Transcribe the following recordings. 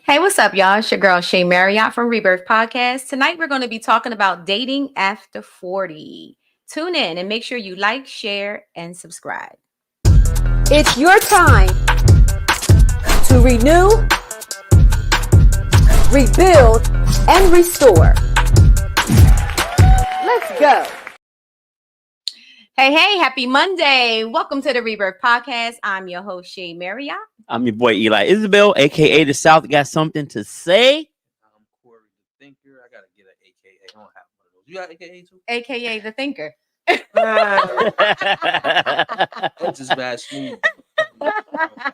Hey, what's up, y'all? It's your girl Shay Marriott from Rebirth Podcast. Tonight we're going to be talking about dating after 40. Tune in and make sure you like, share, and subscribe. It's your time to renew, rebuild, and restore. Let's go. Hey, happy Monday. Welcome to the Rebirth Podcast. I'm your host, Shay Marriott. I'm your boy Eli Isabel, aka the South. Got something to say? I'm Corey the Thinker. I gotta get an AKA. I don't have one of those. You got AKA too? AKA the Thinker. It's just bad smooth. I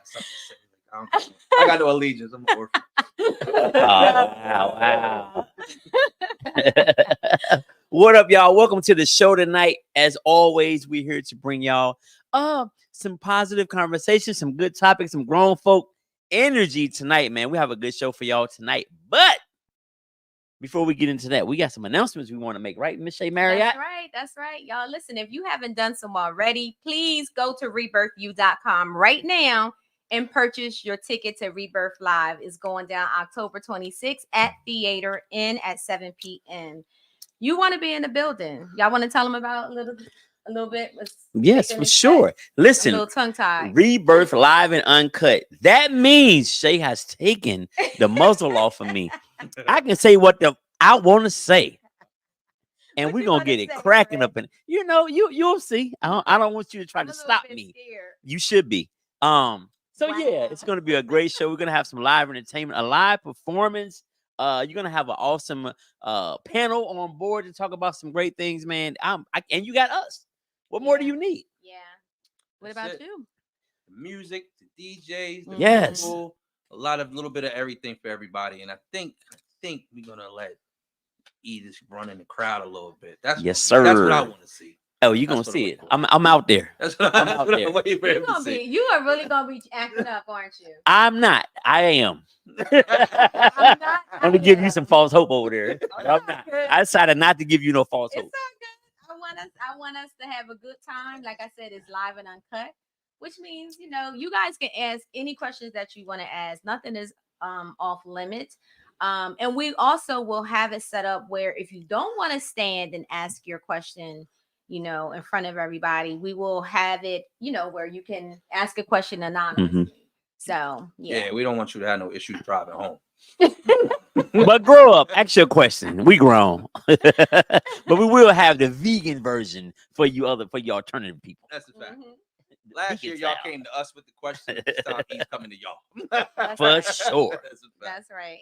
got no allegiance. I'm an orphan. Wow. What up, y'all? Welcome to the show tonight. As always, we're here to bring y'all some positive conversation, some good topics, some grown folk energy tonight, man. We have a good show for y'all tonight. But before we get into that, we got some announcements we want to make, right, Miss Shay Marriott? That's right. Y'all, listen, if you haven't done so already, please go to rebirthu.com right now and purchase your ticket to Rebirth Live. It's going down October 26th at Theater Inn at 7 p.m. You want to be in the building. Y'all want to tell them about a little bit? Yes, for sure. Listen, a little tongue-tied. Rebirth Live and Uncut. That means Shay has taken the muzzle off of me. I can say what I want to say. And What we're you going to wanna get it say, cracking man? up. And you'll see. I don't want you to try I'm to a little stop bit me. scared. You should be. So yeah, Wow. it's going to be a great show. We're going to have some live entertainment, a live performance. You're going to have an awesome panel on board to talk about some great things, man. And you got us. What more do you need? Yeah. What That's about it. you? The music, the DJs, the Yes. people, a little bit of everything for everybody. And I think we're gonna let E just run in the crowd a little bit. That's Yes, That's what sir. I want to see. Oh, you're That's going to what see I'm it. waiting I'm out there. That's what I'm that's out what there. I'm waiting for him to see. You are really gonna be acting up, aren't you? I'm not. I am. I'm I'm not. going to give you some false hope over there. I'm not. I decided not to give you no false It's hope. all good. I want us to have a good time. Like I said, it's live and uncut, which means you guys can ask any questions that you want to ask. Nothing is off limit. And we also will have it set up where if you don't want to stand and ask your question, in front of everybody, we will have it, where you can ask a question anonymously. So Yeah, we don't want you to have no issues driving home. But grow up. Ask your question. We grown. But we will have the vegan version for you alternative people. That's the fact. Mhm. Last year, Vegan y'all style. came to us with the question. This time, he's coming to y'all. For sure. That's a fact. That's right.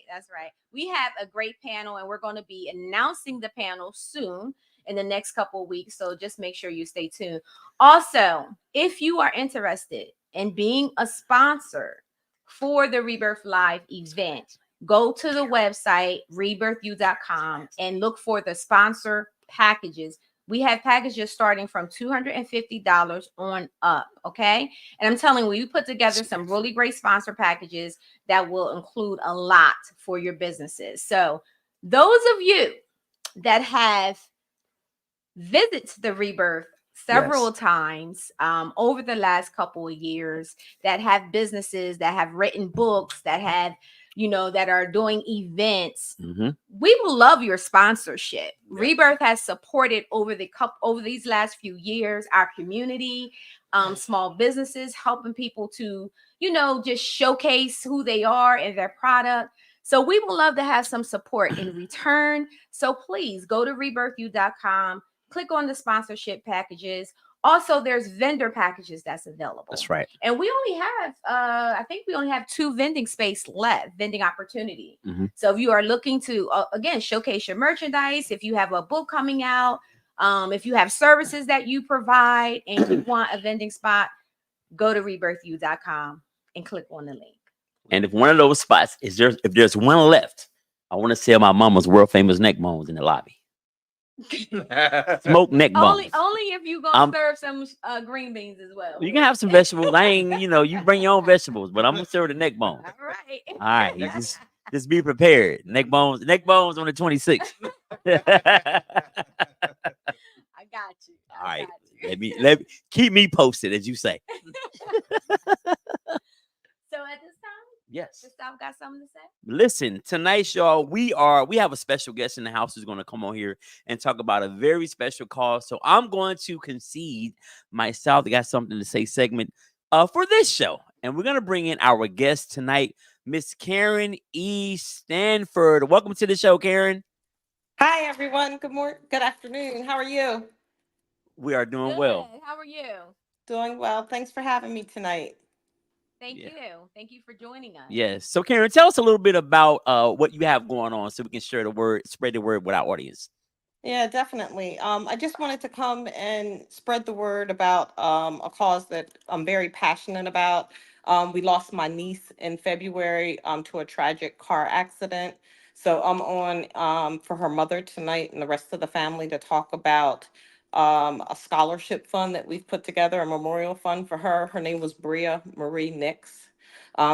We have a great panel, and we're going to be announcing the panel soon in the next couple of weeks. So just make sure you stay tuned. Also, if you are interested in being a sponsor for the Rebirth Live event, go to the website rebirthu.com and look for the sponsor packages. We have packages starting from $250 on up. Okay. And I'm telling you, we put together some really great sponsor packages that will include a lot for your businesses. So those of you that have visited the Rebirth several times over the last couple of years, that have businesses, that have written books, that have that are doing events, we will love your sponsorship. Rebirth has supported over these last few years our community, small businesses, helping people to just showcase who they are and their product. So we would love to have some support in return. So please go to rebirthu.com, click on the sponsorship packages. Also, there's vendor packages that's available. That's right. And we only have, I think we only have 2 vending space left, vending opportunity. So if you are looking to, again, showcase your merchandise, if you have a book coming out, if you have services that you provide and you want a vending spot, go to rebirthu.com and click on the link. And if one of those spots if there's one left, I want to sell my mama's world famous neck bones in the lobby. Smoked neck bones. Only if you gonna serve some green beans as well. You can have some vegetables. I ain't, you bring your own vegetables, but I'm gonna serve the neck bones. All right. All right. You just be prepared. Neck bones on the 26th. I got you. All right. Let me keep me posted, as you say. So at this time, Yes. the South got something to say? Listen, tonight, y'all, we have a special guest in the house who's going to come on here and talk about a very special cause. So I'm going to concede myself. I got something to say segment for this show, and we're going to bring in our guest tonight, Miss Karen E. Stanford. Welcome to the show, Karen. Hi, everyone. Good morning. Good afternoon. How are you? We are doing Good. well. How are you? Doing well. Thanks for having me tonight. Thank Yeah. you. Thank you for joining us. Yes. So, Karen, tell us a little bit about what you have going on, so we can share the word, spread the word with our audience. Yeah, definitely. I just wanted to come and spread the word about a cause that I'm very passionate about. We lost my niece in February to a tragic car accident. So I'm on for her mother tonight and the rest of the family to talk about a scholarship fund that we've put together, a memorial fund for her. Her name was Bria Marie Nix.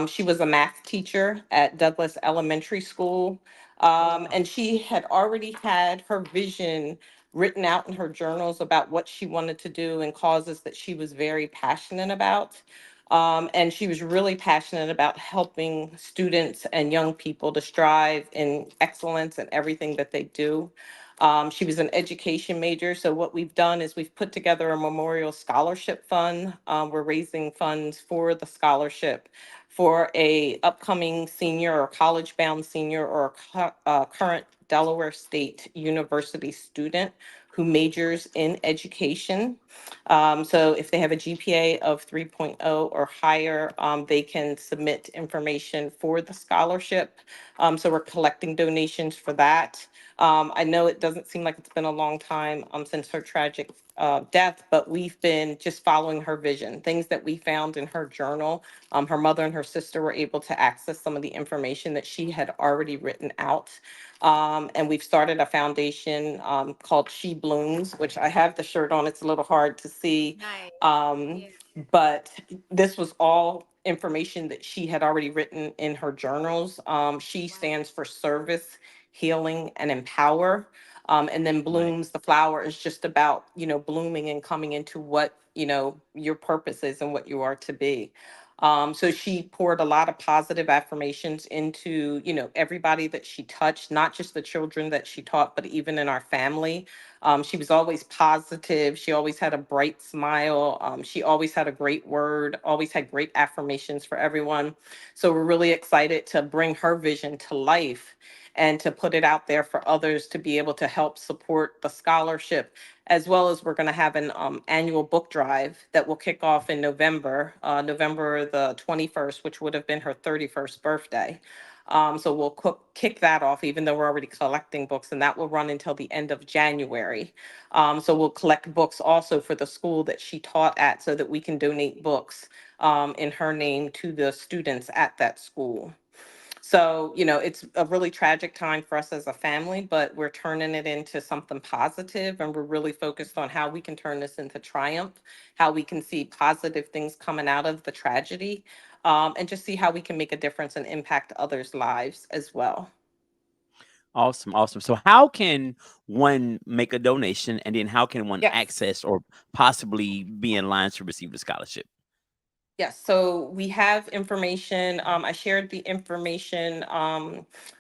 She was a math teacher at Douglas Elementary School. And she had already had her vision written out in her journals about what she wanted to do and causes that she was very passionate about. And she was really passionate about helping students and young people to strive in excellence in everything that they do. She was an education major. So what we've done is we've put together a memorial scholarship fund. We're raising funds for the scholarship for a upcoming senior or college bound senior or current Delaware State University student who majors in education. So if they have a GPA of 3.0 or higher, they can submit information for the scholarship. So we're collecting donations for that. I know it doesn't seem like it's been a long time since her tragic death, but we've been just following her vision, things that we found in her journal. Her mother and her sister were able to access some of the information that she had already written out. And we've started a foundation called She Blooms, which I have the shirt on. It's a little hard to see. Nice. Um, Yeah. but this was all information that she had already written in her journals. She Wow. stands for service, healing, and empower. And then Right. blooms, the flower is just about, blooming and coming into what, your purpose is and what you are to be. So she poured a lot of positive affirmations into, everybody that she touched, not just the children that she taught, but even in our family. She was always positive. She always had a bright smile. She always had a great word, always had great affirmations for everyone. So we're really excited to bring her vision to life and to put it out there for others to be able to help support the scholarship, as well as we're going to have an annual book drive that will kick off in November, November the 21st, which would have been her 31st birthday. So we'll kick that off, even though we're already collecting books, and that will run until the end of January. So we'll collect books also for the school that she taught at so that we can donate books in her name to the students at that school. So, it's a really tragic time for us as a family, but we're turning it into something positive, and we're really focused on how we can turn this into triumph, how we can see positive things coming out of the tragedy, and just see how we can make a difference and impact others' lives as well. Awesome, awesome. So, how can one make a donation, and then how can one Yes. access or possibly be in line to receive the scholarship? Yes, so we have information. I shared the information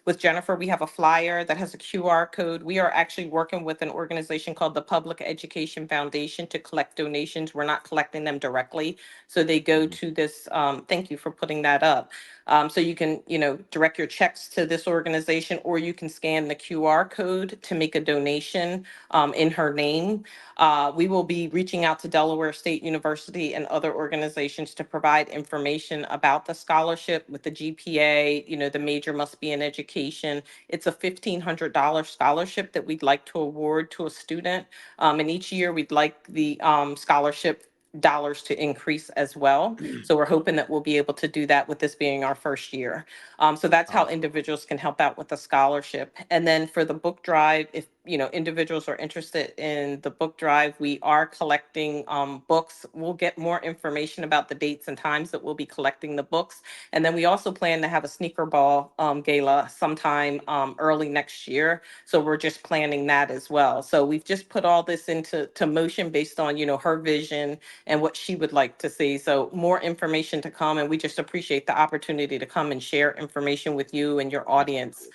with Jennifer. We have a flyer that has a QR code. We are actually working with an organization called the Public Education Foundation to collect donations. We're not collecting them directly. So they go Mhm. to this, thank you for putting that up. So you can, direct your checks to this organization, or you can scan the QR code to make a donation in her name. We will be reaching out to Delaware State University and other organizations to provide information about the scholarship with the GPA. The major must be in education. It's a $1,500 scholarship that we'd like to award to a student. And each year we'd like the scholarship dollars to increase as well. So we're hoping that we'll be able to do that with this being our first year. So that's how Awesome. individuals can help out with the scholarship. And then for the book drive, if individuals are interested in the book drive, we are collecting books. We'll get more information about the dates and times that we'll be collecting the books. And then we also plan to have a sneaker ball gala sometime early next year. So we're just planning that as well. So we've just put all this into motion based on her vision and what she would like to see. So more information to come, and we just appreciate the opportunity to come and share information with you and your audience.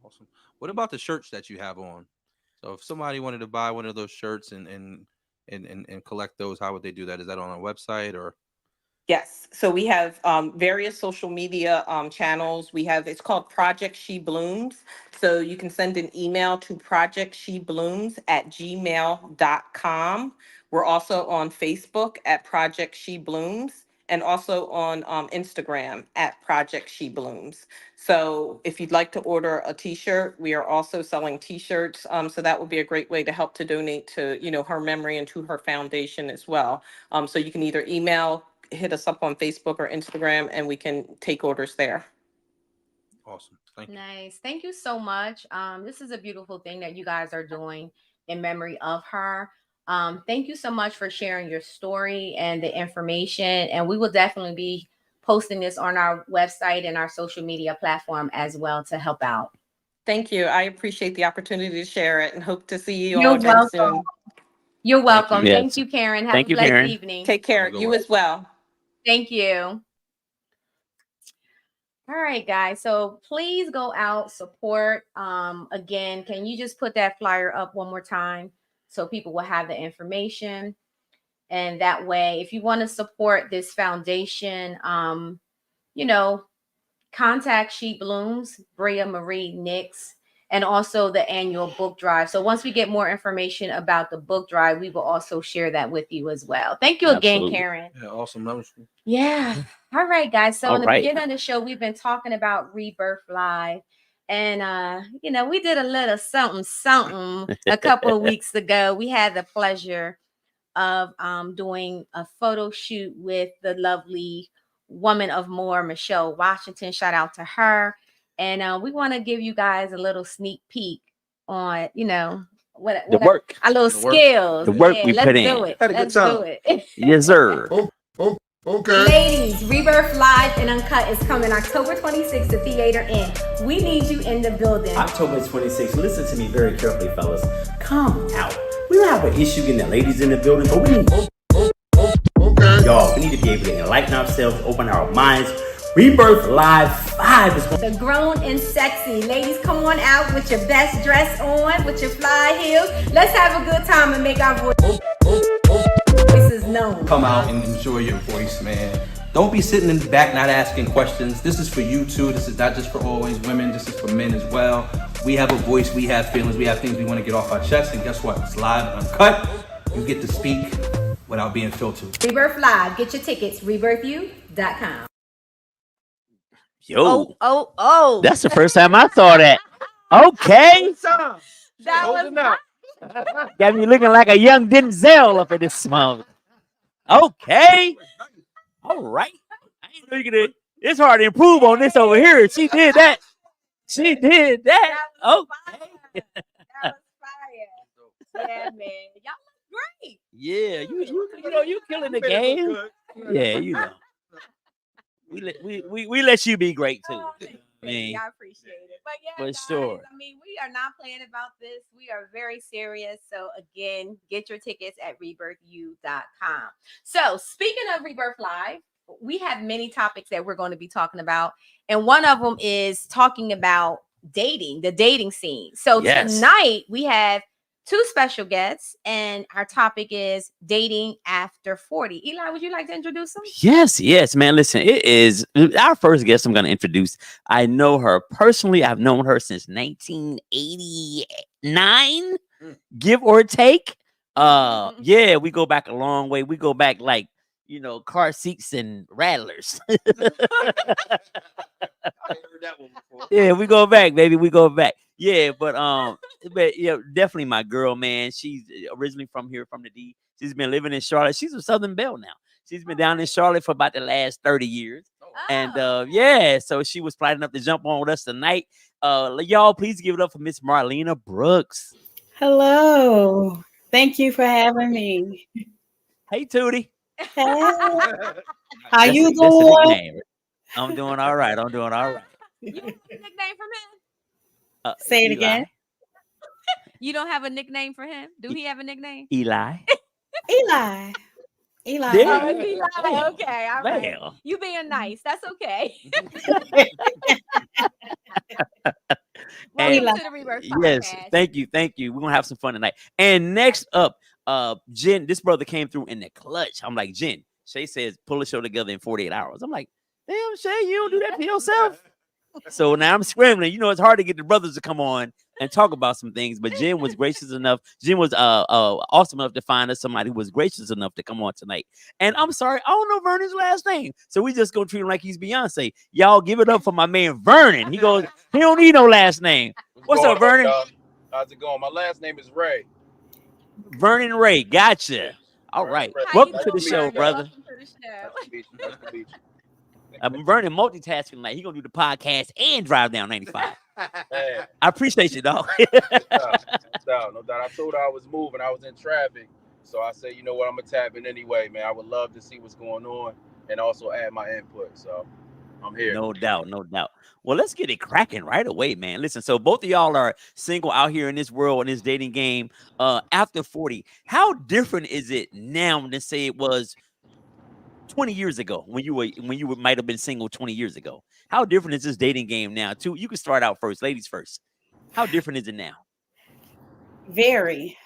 Awesome. What about the shirts that you have on? So if somebody wanted to buy one of those shirts and collect those, how would they do that? Is that on our website or? Yes. So we have various social media channels. It's called Project She Blooms. So you can send an email to projectsheblooms@gmail.com. We're also on Facebook at Project She Blooms, and also on Instagram at Project She Blooms. So if you'd like to order a t-shirt, we are also selling t-shirts. So that would be a great way to help to donate to, her memory and to her foundation as well. So you can either hit us up on Facebook or Instagram, and we can take orders there. Awesome. Thank you. Nice. Thank you so much. This is a beautiful thing that you guys are doing in memory of her. Thank you so much for sharing your story and the information. And we will definitely be posting this on our website and our social media platform as well to help out. Thank you. I appreciate the opportunity to share it and hope to see you You're all again welcome. soon. You're welcome. you. Thank Yes. you, Karen. Have Thank a you, blessed Karen. evening. Take care. Have a good You one. as well. Thank you. All right, guys. So please go out, support. Again, can you just put that flyer up one more time so people will have the information? And that way, if you want to support this foundation, contact She Blooms, Bria Marie Nix, and also the annual book drive. So once we get more information about the book drive, we will also share that with you as well. Thank you again, Absolutely. Karen. Yeah, awesome. That was Yeah. All right, guys. So All in the right. beginning of the show, we've been talking about Rebirth Live. And we did a little something a couple of weeks ago. We had the pleasure of doing a photo shoot with the lovely Woman of More, Michelle Washington. Shout out to her. And we want to give you guys a little sneak peek on, what The work. our little The work. skills. The work we let's put do in. it. Had a good Let's do time. it. Yes, sir. Okay. Ladies, Rebirth Live and Uncut is coming October 26th to Theater Inn. We need you in the building. October 26th, listen to me very carefully, fellas. Come out. We don't have an issue getting the ladies in the building, but we need Okay. y'all. We need to be able to enlighten ourselves, open our minds. Rebirth Live 5 is going The grown and sexy. Ladies, come on out with your best dress on, with your fly heels. Let's have a good time and make our voices known. come out and enjoy your voice, man. Don't be sitting in the back not asking questions. This is for you too. This is not just for always women. This is for men as well. We have a voice. We have feelings. We have things we want to get off our chest. And guess what? It's live and uncut. You get to speak without being filtered. Rebirth Live. Get your tickets. RebirthU.com. Yo, Oh. that's the first time I saw that. Okay. That was Got me looking like a young Denzel up in this small. Okay. All right. I ain't know you could. It's hard to improve on this over here. She did that. She did that. Oh. That was fire. Yeah, man. Y'all look great. Yeah, you killing the game. Yeah, we let you be great too. Oh, thank you, I mean, I appreciate it. But yeah, for guys, sure. I mean, we are not playing about this. We are very serious. So again, get your tickets at rebirthu.com. So speaking of Rebirth Live, we have many topics that we're going to be talking about. And one of them is talking about dating, the dating scene. So Yes. tonight we have two special guests, and our topic is dating after 40. Eli, would you like to introduce them? Yes, man. Listen, it is our first guest I'm going to introduce. I know her personally. I've known her since 1989, give or take. Yeah, we go back a long way. We go back like, car seats and rattlers. Yeah, we go back, baby. We go back. Yeah, but definitely my girl, man. She's originally from here, from the D. She's been living in Charlotte. She's a Southern Belle now. She's been down in Charlotte for about the last 30 years. And so she was planning up to jump on with us tonight. Y'all, please give it up for Miss Marlena Brooks. Hello. Thank you for having me. Hey, Tootie. Hey. How That's you a doing? nickname. I'm doing all right. You have a nickname from him? Say it Eli. again. You don't have a nickname for him? Do he have a nickname? Eli. Eli. Eli. There Oh, you it's Eli. Damn. Okay, all right. Damn. You being nice. That's okay. And Welcome to the Reverse yes, Podcast. thank you. We're gonna have some fun tonight. And next up, Jen, this brother came through in the clutch. I'm like, Jen, Shay says pull a show together in 48 hours. I'm like, damn, Shay, you don't do that to yourself. So now I'm scrambling. You know, it's hard to get the brothers to come on and talk about some things, but Jen was gracious enough. Jen was awesome enough to find us somebody who was gracious enough to come on tonight. And I'm sorry, I don't know Vernon's last name, so we just gonna treat him like he's Beyonce. Y'all give it up for my man Vernon. He goes, he don't need no last name. What's up, Vernon? Y'all? How's it going? My last name is Ray. Vernon Ray, gotcha. All Vernon right, Ray. How welcome you to the doing, show, Vernon? brother. Welcome to the show. Nice to meet you. Nice to meet you. Vernon multitasking tonight. He gonna do the podcast and drive down 95. Man, I appreciate you, dog. no doubt. I told her I was moving. I was in traffic. So I said, you know what? I'm going to tap in anyway, man. I would love to see what's going on and also add my input. So I'm here. No doubt. Well, let's get it cracking right away, man. Listen, so both of y'all are single out here in this world, in this dating game, after 40. How different is it now than say it was 20 years ago when you might have been single 20 years ago? How different is this dating game now? Too, you can start out first, ladies first. How different is it now? Very.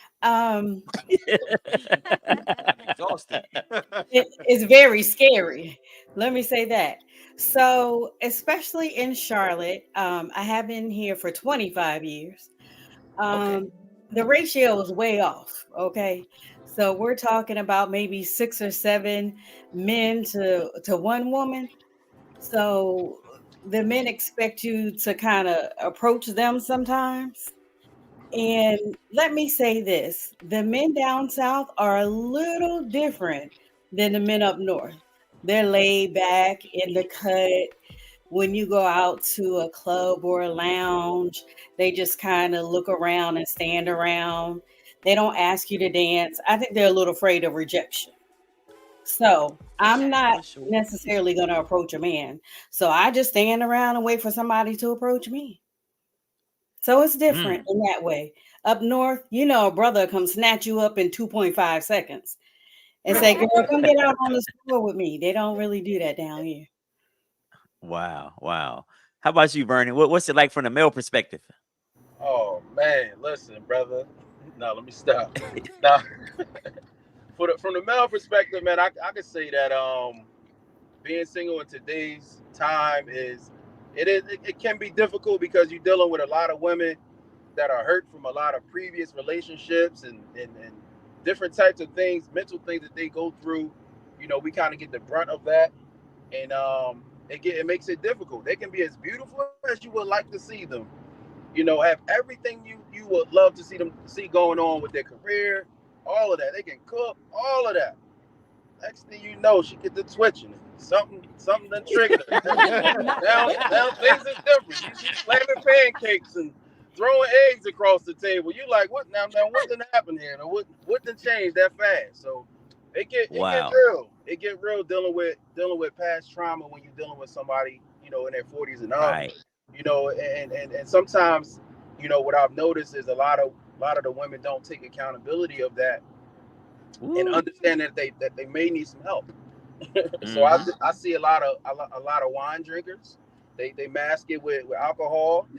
Exhausted. It's very scary. Let me say that. So, especially in Charlotte, I have been here for 25 years. The ratio is way off. Okay. So we're talking about maybe 6 or 7 men to one woman. So the men expect you to kind of approach them sometimes. And let me say this, the men down south are a little different than the men up north. They're laid back in the cut. When you go out to a club or a lounge, they just kind of look around and stand around. They don't ask you to dance. I think they're a little afraid of rejection. So I'm not necessarily going to approach a man. So I just stand around and wait for somebody to approach me. So it's different in that way. Up north, you know, a brother come snatch you up in 2.5 seconds and say, girl, come get out on the floor with me. They don't really do that down here. Wow. How about you, Vernon? What's it like from the male perspective? Oh, man. Listen, brother. No, let me stop. Now, from the male perspective, man, I can say that being single in today's time it can be difficult because you're dealing with a lot of women that are hurt from a lot of previous relationships and different types of things, mental things that they go through. You know, we kind of get the brunt of that, and it makes it difficult. They can be as beautiful as you would like to see them. You know, have everything you would love to see going on with their career, all of that. They can cook, all of that. Next thing you know, she get to twitching. Something done triggered her. now things are different. She's slamming pancakes and throwing eggs across the table. You like, what now what done happened here? Or what done changed that fast? So it get real. It get real dealing with past trauma when you're dealing with somebody, you know, in their 40s and up. Right. You know, and sometimes, you know, what I've noticed is a lot of the women don't take accountability of that. Ooh. And understand that they may need some help. So I see a lot of wine drinkers. They mask it with alcohol.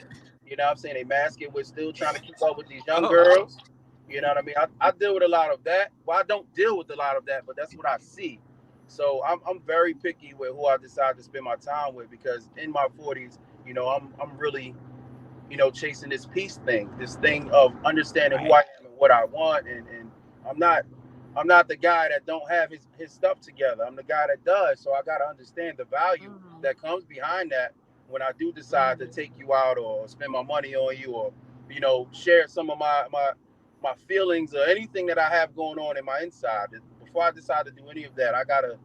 You know what I'm saying? They mask it with still trying to keep up with these young girls. You know what I mean? I deal with a lot of that. Well, I don't deal with a lot of that, but that's what I see. So I'm very picky with who I decide to spend my time with, because in my 40s, you know, I'm really, you know, chasing this peace thing, this thing of understanding who I am and what I want, and I'm not the guy that don't have his stuff together. I'm the guy that does. So I got to understand the value that comes behind that when I do decide to take you out or spend my money on you, or, you know, share some of my feelings or anything that I have going on in my inside. Before I decide to do any of that, I gotta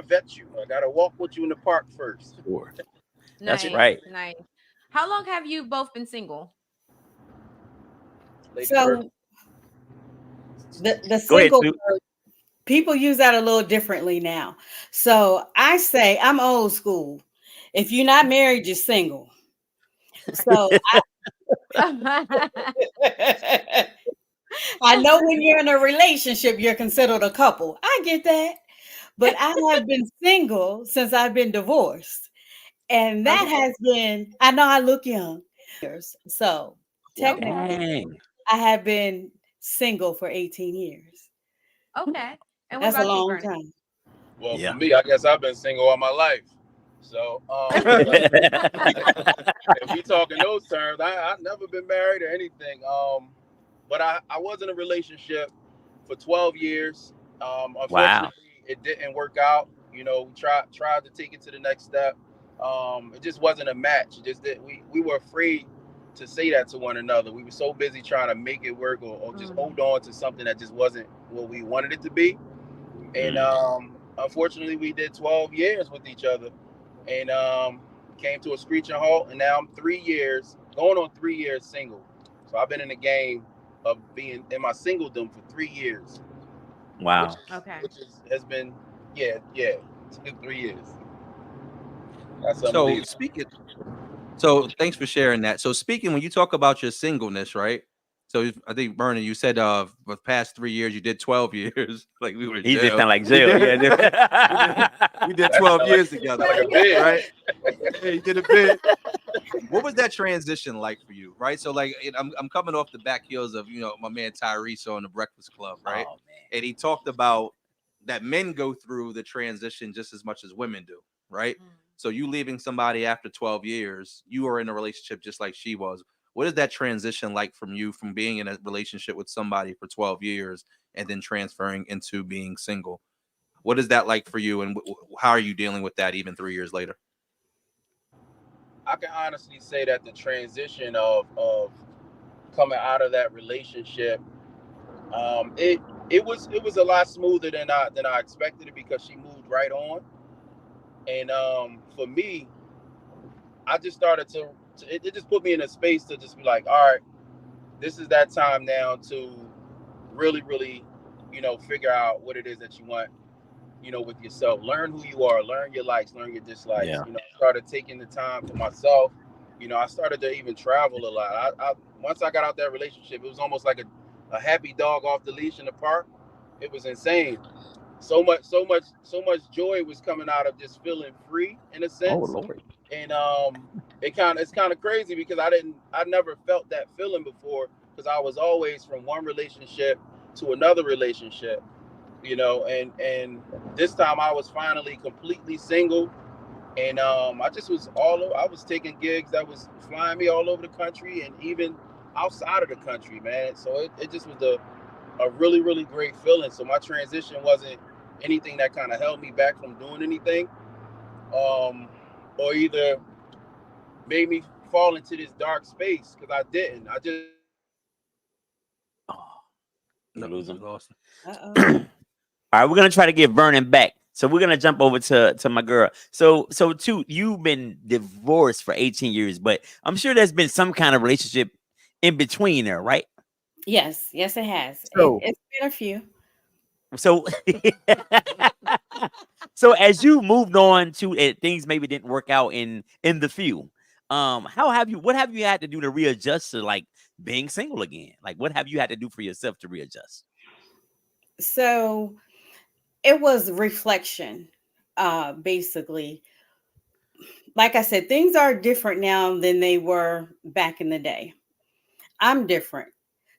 vet you. I gotta walk with you in the park first. Sure. Nice, That's right. Nice. How long have you both been single? So the single word, people use that a little differently now. So I say I'm old school. If you're not married, you're single. So I know when you're in a relationship, you're considered a couple. I get that. But I have been single since I've been divorced. And that has been, I know I look young. So technically, Dang. I have been single for 18 years. Okay. And what That's a about you, long Vernon? time. Well, Yeah. for me, I guess I've been single all my life. So, if we talk in those terms, I've never been married or anything. But I was in a relationship for 12 years. Unfortunately, Wow. it didn't work out. You know, we tried to take it to the next step. It just wasn't a match. It just did. We were afraid to say that to one another. We were so busy trying to make it work or just hold on to something that just wasn't what we wanted it to be. And unfortunately, we did 12 years with each other, and came to a screeching halt. And now I'm 3 years, going on 3 years single. So I've been in the game of being in my singledom for 3 years. Wow. Has been, yeah, it's been 3 years. That's So unbelievable. so thanks for sharing that. So speaking, when you talk about your singleness, right? So I think Vernon, you said for the past 3 years you did 12 years. Like we were in He jail. just sound like jail. We did 12 years together. Like a bid. Right? Yeah, you did a bit. What was that transition like for you? Right. So like I'm coming off the back heels of my man Tyrese on the Breakfast Club, right? Oh, man. And he talked about that men go through the transition just as much as women do, right? So you leaving somebody after 12 years, you are in a relationship just like she was. What is that transition like from you from being in a relationship with somebody for 12 years and then transferring into being single? What is that like for you, and how are you dealing with that even 3 years later? I can honestly say that the transition of coming out of that relationship, it was a lot smoother than I expected it, because she moved right on. And for me, I just started to it just put me in a space to just be like, all right, this is that time now to really, really, figure out what it is that you want, with yourself. Learn who you are, learn your likes, learn your dislikes. Yeah. I started taking the time for myself. I started to even travel a lot. I once I got out that relationship, it was almost like a happy dog off the leash in the park. It was insane. So much joy was coming out of just feeling free in a sense. Oh, Lord. And it's kind of crazy, because I never felt that feeling before, because I was always from one relationship to another relationship, and this time I was finally completely single. And I just was I was taking gigs that was flying me all over the country and even outside of the country, man. So it just was a really, really great feeling. So my transition wasn't anything that kind of held me back from doing anything, or either made me fall into this dark space, because I didn't. I just Lose him. Uh-oh. All right, we're gonna try to get Vernon back. So we're gonna jump over to my girl. So too, you've been divorced for 18 years, but I'm sure there's been some kind of relationship in between there, right? Yes, it has. So- It's been a few. So so as you moved on to things maybe didn't work out in the few, what have you had to do to readjust to like being single again? Like what have you had to do for yourself to readjust? So it was reflection, basically. Like I said, things are different now than they were back in the day. I'm different.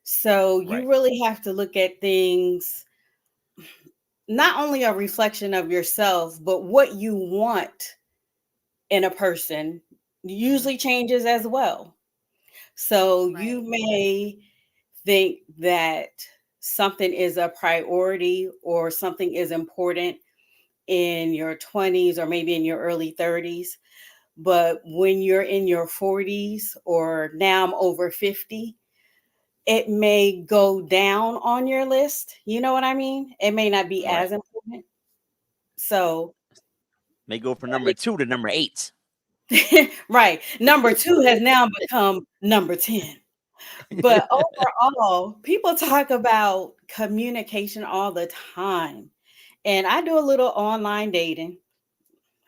So you Right. really have to look at things, not only a reflection of yourself, but what you want in a person usually changes as well. So you may think that something is a priority or something is important in your 20s or maybe in your early 30s. But when you're in your 40s, or now I'm over 50, it may go down on your list. You know what I mean? It may not be Right. as important. So, May go from number 2 to number 8. right. Number 2 has now become number 10. But overall, people talk about communication all the time. And I do a little online dating.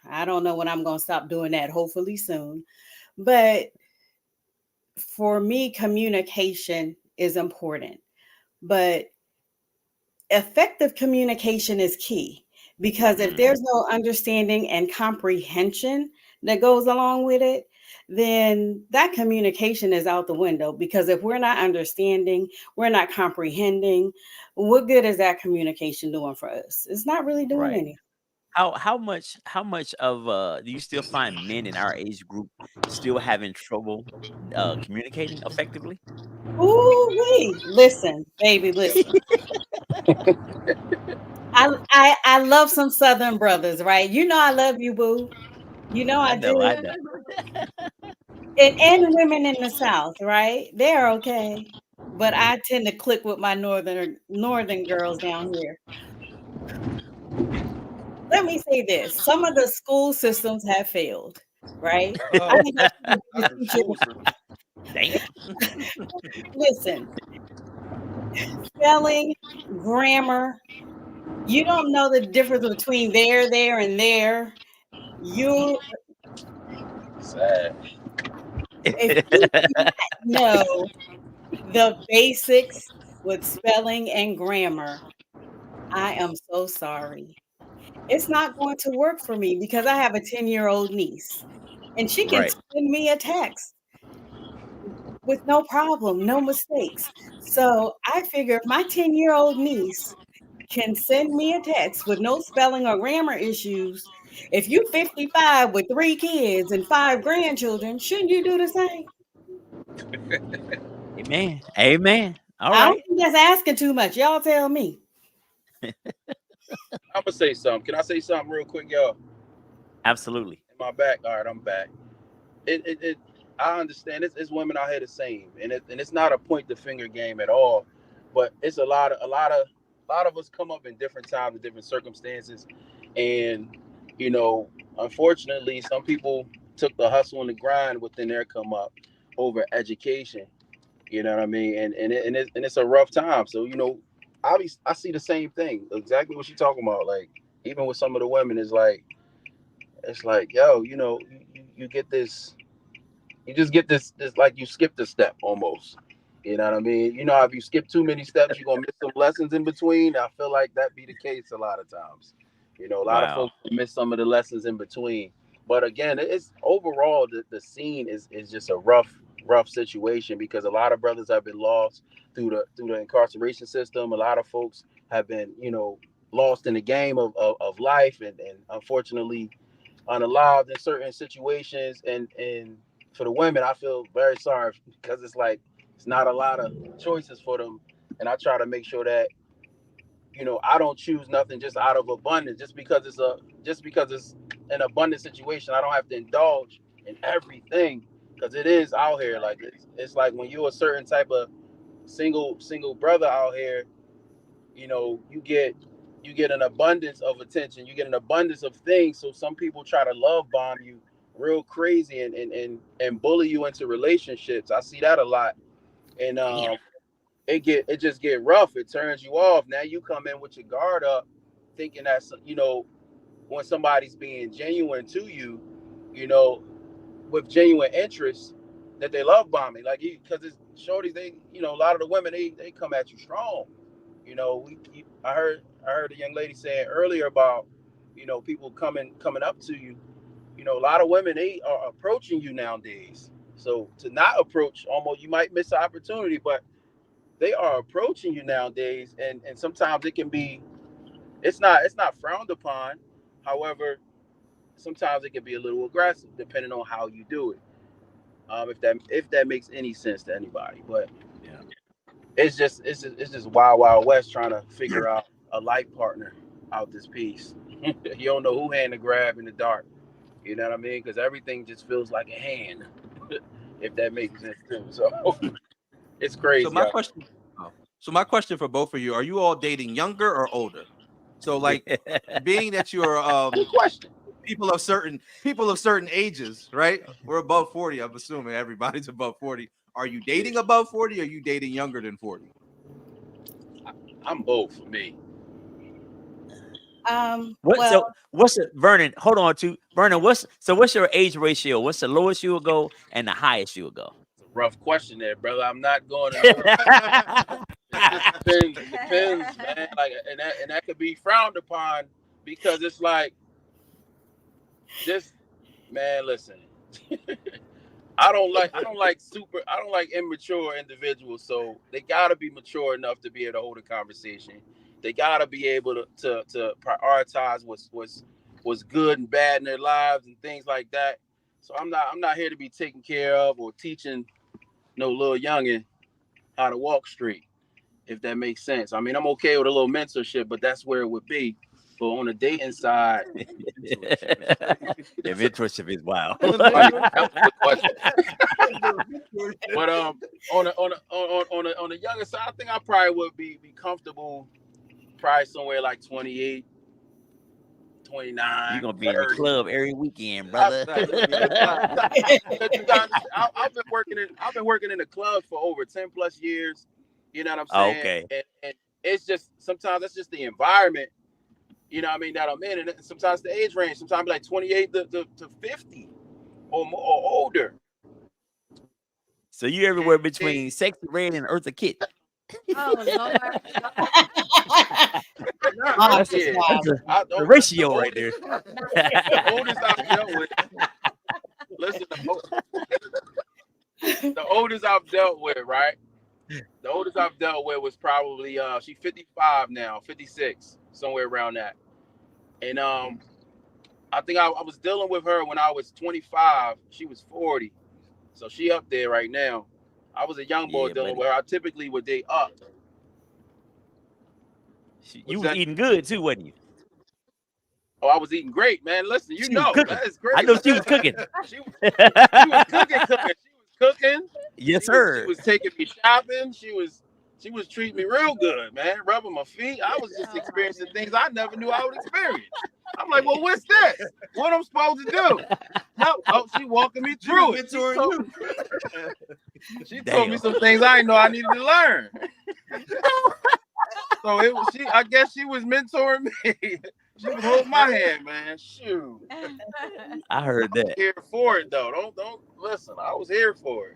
I don't know when I'm going to stop doing that, hopefully soon. But for me, communication is important. but effective communication is key, because if there's no understanding and comprehension that goes along with it, then that communication is out the window. Because if we're not understanding, we're not comprehending, what good is that communication doing for us? It's not really doing Right. anything. How much of do you still find men in our age group still having trouble communicating effectively? Ooh, wait, listen, baby, listen. I love some Southern brothers, right? You know I love you, boo. You know I do. I know. And women in the South, right? They're okay. But I tend to click with my northern girls down here. Let me say this. Some of the school systems have failed, right? I think listen, spelling, grammar, you don't know the difference between there, and there. You Sad. if you do not know the basics with spelling and grammar, I am so sorry. It's not going to work for me, because I have a 10-year-old niece, and she can Right. send me a text with no problem, no mistakes. So I figure if my 10-year-old niece can send me a text with no spelling or grammar issues, if you 55 with 3 kids and 5 grandchildren, shouldn't you do the same? Amen. Amen. All I right. don't think that's asking too much. Y'all tell me. I'm gonna say something. Can I say something real quick, y'all? Absolutely. Am I back? All right, I'm back. I understand it's women out here the same, and it's not a point the finger game at all, but it's a lot of us come up in different times and different circumstances, and unfortunately, some people took the hustle and the grind within their come up over education. You know what I mean? And it's a rough time. So I see the same thing, exactly what you're talking about. Like, even with some of the women, it's like, yo, you get this, you just get this like you skipped a step almost. You know what I mean? If you skip too many steps, you're gonna miss some lessons in between. I feel like that be the case a lot of times. A lot of Wow. folks miss some of the lessons in between. But again, it's overall the scene is just a rough situation, because a lot of brothers have been lost through the incarceration system. A lot of folks have been lost in the game of life, and unfortunately unalived in certain situations. And for the women, I feel very sorry, because it's like it's not a lot of choices for them, and I try to make sure that I don't choose nothing just out of abundance, just because it's an abundant situation. I don't have to indulge in everything, because it is out here like it's like when you're a certain type of single brother out here, you get an abundance of attention, you get an abundance of things. So some people try to love bomb you real crazy and bully you into relationships. I see that a lot, and it just get rough. It turns you off. Now you come in with your guard up, thinking that when somebody's being genuine to you, with genuine interest, that they love bombing, like, because it's shorties. They, a lot of the women, they come at you strong. I heard a young lady saying earlier about people coming up to you. A lot of women, they are approaching you nowadays. So to not approach, almost, you might miss the opportunity, but they are approaching you nowadays, and sometimes it can be, it's not frowned upon. However, sometimes it can be a little aggressive depending on how you do it. If that makes any sense to anybody. But Yeah. it's just wild west, trying to figure out a life partner out this piece. You don't know who hand to grab in the dark. You know what I mean? Because everything just feels like a hand. If that makes sense too. So it's crazy. So my question for both of you: are you all dating younger or older? So, like, being that you're Good question. people of certain ages, right? We're above 40. I'm assuming everybody's above 40. Are you dating above 40? Or are you dating younger than 40? I'm both for me. What's it, Vernon? Hold on, Vernon. What's your age ratio? What's the lowest you will go and the highest you will go? It's a rough question there, brother. I'm not going to depends, man. Like, and that could be frowned upon because it's like, just, man, listen. I don't like immature individuals. So they gotta be mature enough to be able to hold a conversation. They gotta be able to prioritize what's good and bad in their lives and things like that. So I'm not here to be taken care of or teaching no little youngin how to walk straight, if that makes sense. I mean, I'm okay with a little mentorship, but that's where it would be. But on the dating side, the mentorship is wild. But on the younger side, I think I probably would be comfortable, probably somewhere like 28, 29. You're gonna be in the 30. club every weekend, brother. I've been working in the club for over 10 plus years. You know what I'm saying? Okay. And it's just sometimes that's just the environment. You know what I mean, that I'm in, and sometimes the age range, sometimes like 28 to 50 or more, or older. So you everywhere between Sexy Red and Eartha Kitt. Oh Lord. That's the ratio right there. The oldest I've dealt with. Listen, the oldest I've dealt with, right? The oldest I've dealt with was probably she's 55 now, 56, somewhere around that. And I think I was dealing with her when I was 25. She was 40, so she up there right now. I was a young boy dealing with her. I typically would date up. You was eating good too, wasn't you? Oh, I was eating great, man. Listen, you know that is great. I know she was cooking. She was cooking. She was cooking. Yes, sir. She was taking me shopping. She was treating me real good, man. Rubbing my feet. I was just experiencing things I never knew I would experience. I'm like, well, what's this? What I'm supposed to do? No, she walking me through it. She told me some things I didn't know I needed to learn. So it was she. I guess she was mentoring me. She would hold my hand, man. Shoot. I heard that. I was here for it though. Don't listen. I was here for it.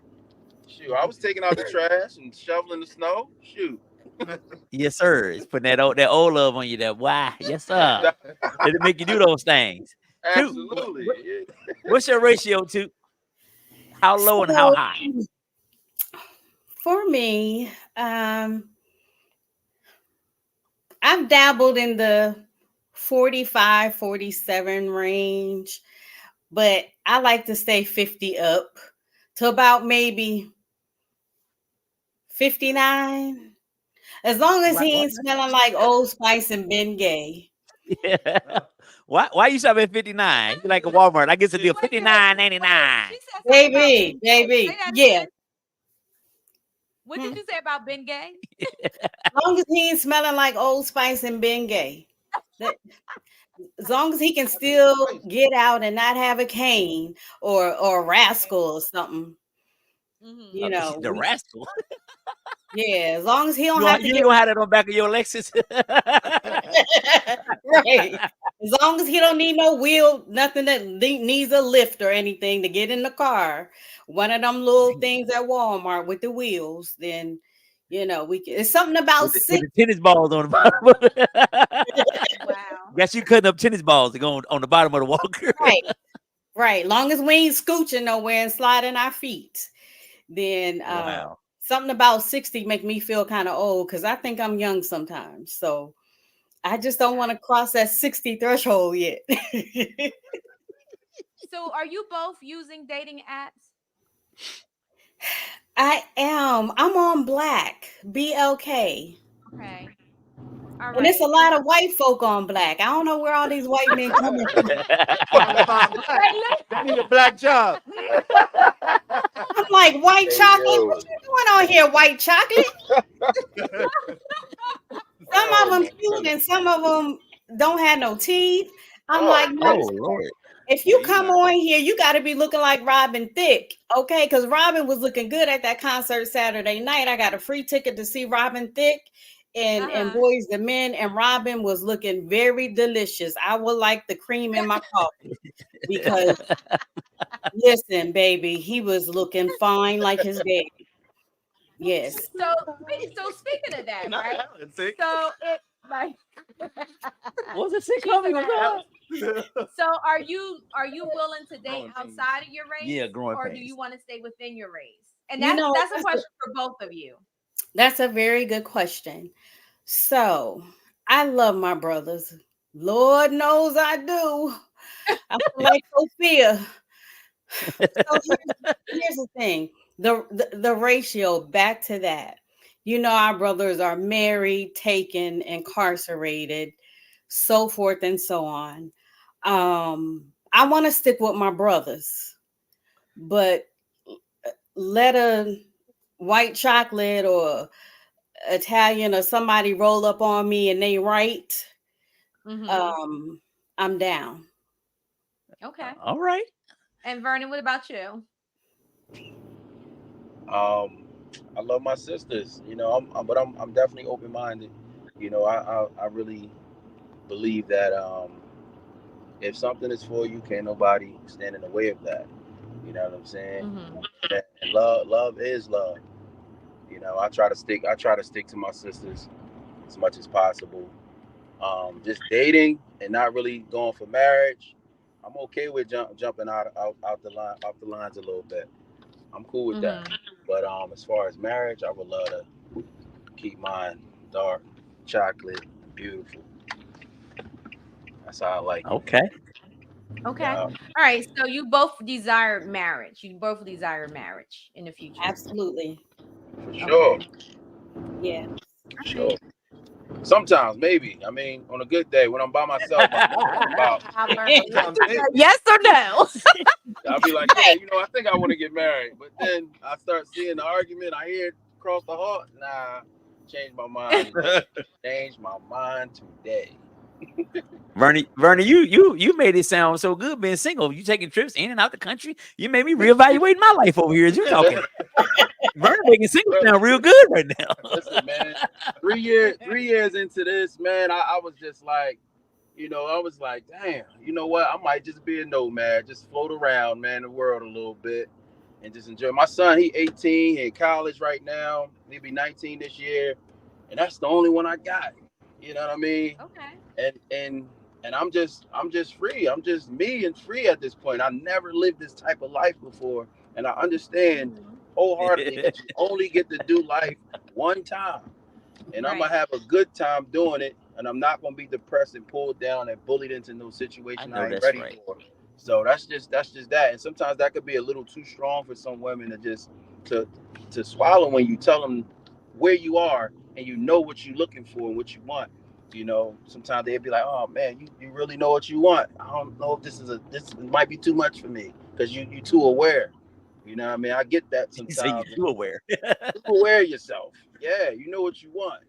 Shoot, I was taking out the trash and shoveling the snow. Shoot. Yes, sir. It's putting that old love on you. That why? Yes, sir. It'll make you do those things. Absolutely. What's your ratio to? How low and how high? For me, I've dabbled in the 45, 47 range, but I like to stay 50 up to about maybe 59. As long as he ain't smelling like Old Spice and Ben Gay. Yeah. Why you shopping at 59? You like a Walmart. I guess a deal $59.99. Baby. Yeah. What did you say about Ben Gay? As long as he ain't smelling like Old Spice and Ben Gay. As long as he can still get out and not have a cane or a rascal or something. Mm-hmm. You know. The rascal. Yeah, as long as he don't have to you don't have that on the back of your Lexus. Right. As long as he don't need no wheel, nothing that needs a lift or anything to get in the car. One of them little things at Walmart with the wheels, then you know it's something about with the tennis balls on the bottom. Wow. Guess you cutting up tennis balls to go on the bottom of the walker. Right. Long as we ain't scooching nowhere and sliding our feet, then wow. Something about 60 make me feel kind of old because I think I'm young sometimes. So I just don't want to cross that 60 threshold yet. So are you both using dating apps? I am. I'm on Black, BLK. Okay. All right. And it's a lot of white folk on Black. I don't know where all these white men coming from. They need a black job. I'm like, white chocolate? What you doing on here, white chocolate? Some of them cute and some of them don't have no teeth. I'm like, no. Lord. If you come on here, you got to be looking like Robin Thicke, okay? Because Robin was looking good at that concert Saturday night. I got a free ticket to see Robin Thicke and Boys the Men, and Robin was looking very delicious. I would like the cream in my coffee because, listen, baby, he was looking fine like his daddy. Yes. So speaking of that, Not right? Alan, see? So it like What's the she's sitcom you an was ass. on? So are you willing to date Growing pains. outside of your race? Yeah, growing or do pains. you want to stay within your race? And You know, that's a that's question for both of you. That's a very good question. So I love my brothers. Lord knows I do. I feel like Sophia. So here's the thing. The ratio, back to that. You know, our brothers are married, taken, incarcerated, so forth and so on. I want to stick with my brothers, but let a white chocolate or Italian or somebody roll up on me and they right, Mhm. I'm down. Okay. All right. And Vernon, what about you? I love my sisters, you know, but I'm definitely open minded. You know, I really believe that if something is for you, can't nobody stand in the way of that. You know what I'm saying? Mhm. And love is love. You know, I try to stick to my sisters as much as possible. Just dating and not really going for marriage. I'm okay with jumping out the lines a little bit. I'm cool with that. Mhm. But as far as marriage, I would love to keep mine dark, chocolate, beautiful. That's how I like it. Okay. Okay. Yeah, All right. So you both desire marriage. You both desire marriage in the future. Absolutely. for sure, Okay. Yeah. for sure. Sometimes maybe. I mean, on a good day when I'm by myself, I'm about. Sometimes maybe. Yes or no? I'll be like, yeah, you know, I think I want to get married, but then I start seeing the argument. I hear it across the hall. Nah, change my mind today. Change my mind today. Vernie, you made it sound so good being single. You taking trips in and out the country. You made me reevaluate my life over here as you talking. Vernie making single sound real good right now. Listen, man, 3 years into this, man, I was just like, you know, I was like, damn, you know what? I might just be a nomad, just float around, man, the world a little bit, and just enjoy. My son, he 18, he in college right now. He'll be 19 this year, and that's the only one I got. You know what I mean? Okay. And I'm just free. I'm just me and free at this point. I never lived this type of life before, and I understand Mhm. wholeheartedly that you only get to do life one time, and I'm Right. gonna have a good time doing it, and I'm not gonna be depressed and pulled down and bullied into no I situation know I ain't that's ready right. for. So that's just that. And sometimes that could be a little too strong for some women to to swallow when you tell them where you are and you know what you're looking for and what you want. You know, sometimes they'd be like, "Oh man, you really know what you want. I don't know if this might be too much for me because you too aware." You know what I mean? I get that So you sometimes. too aware. Too aware of yourself. Yeah, you know what you want.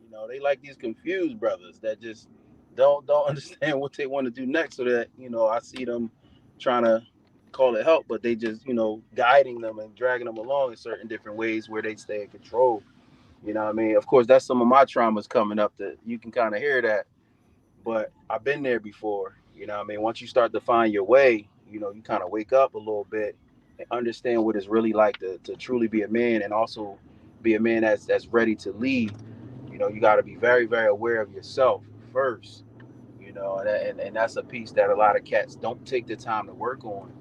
You know, they like these confused brothers that just don't understand what they want to do next. So that, you know, I see them trying to call it help, but they just, you know, guiding them and dragging them along in certain different ways where they stay in control. You know what I mean? Of course, that's some of my traumas coming up that you can kind of hear that, but I've been there before. You know what I mean? Once you start to find your way, you know, you kind of wake up a little bit and understand what it's really like to truly be a man and also be a man that's ready to lead. You know, you got to be very, very aware of yourself first, you know, and that's a piece that a lot of cats don't take the time to work on,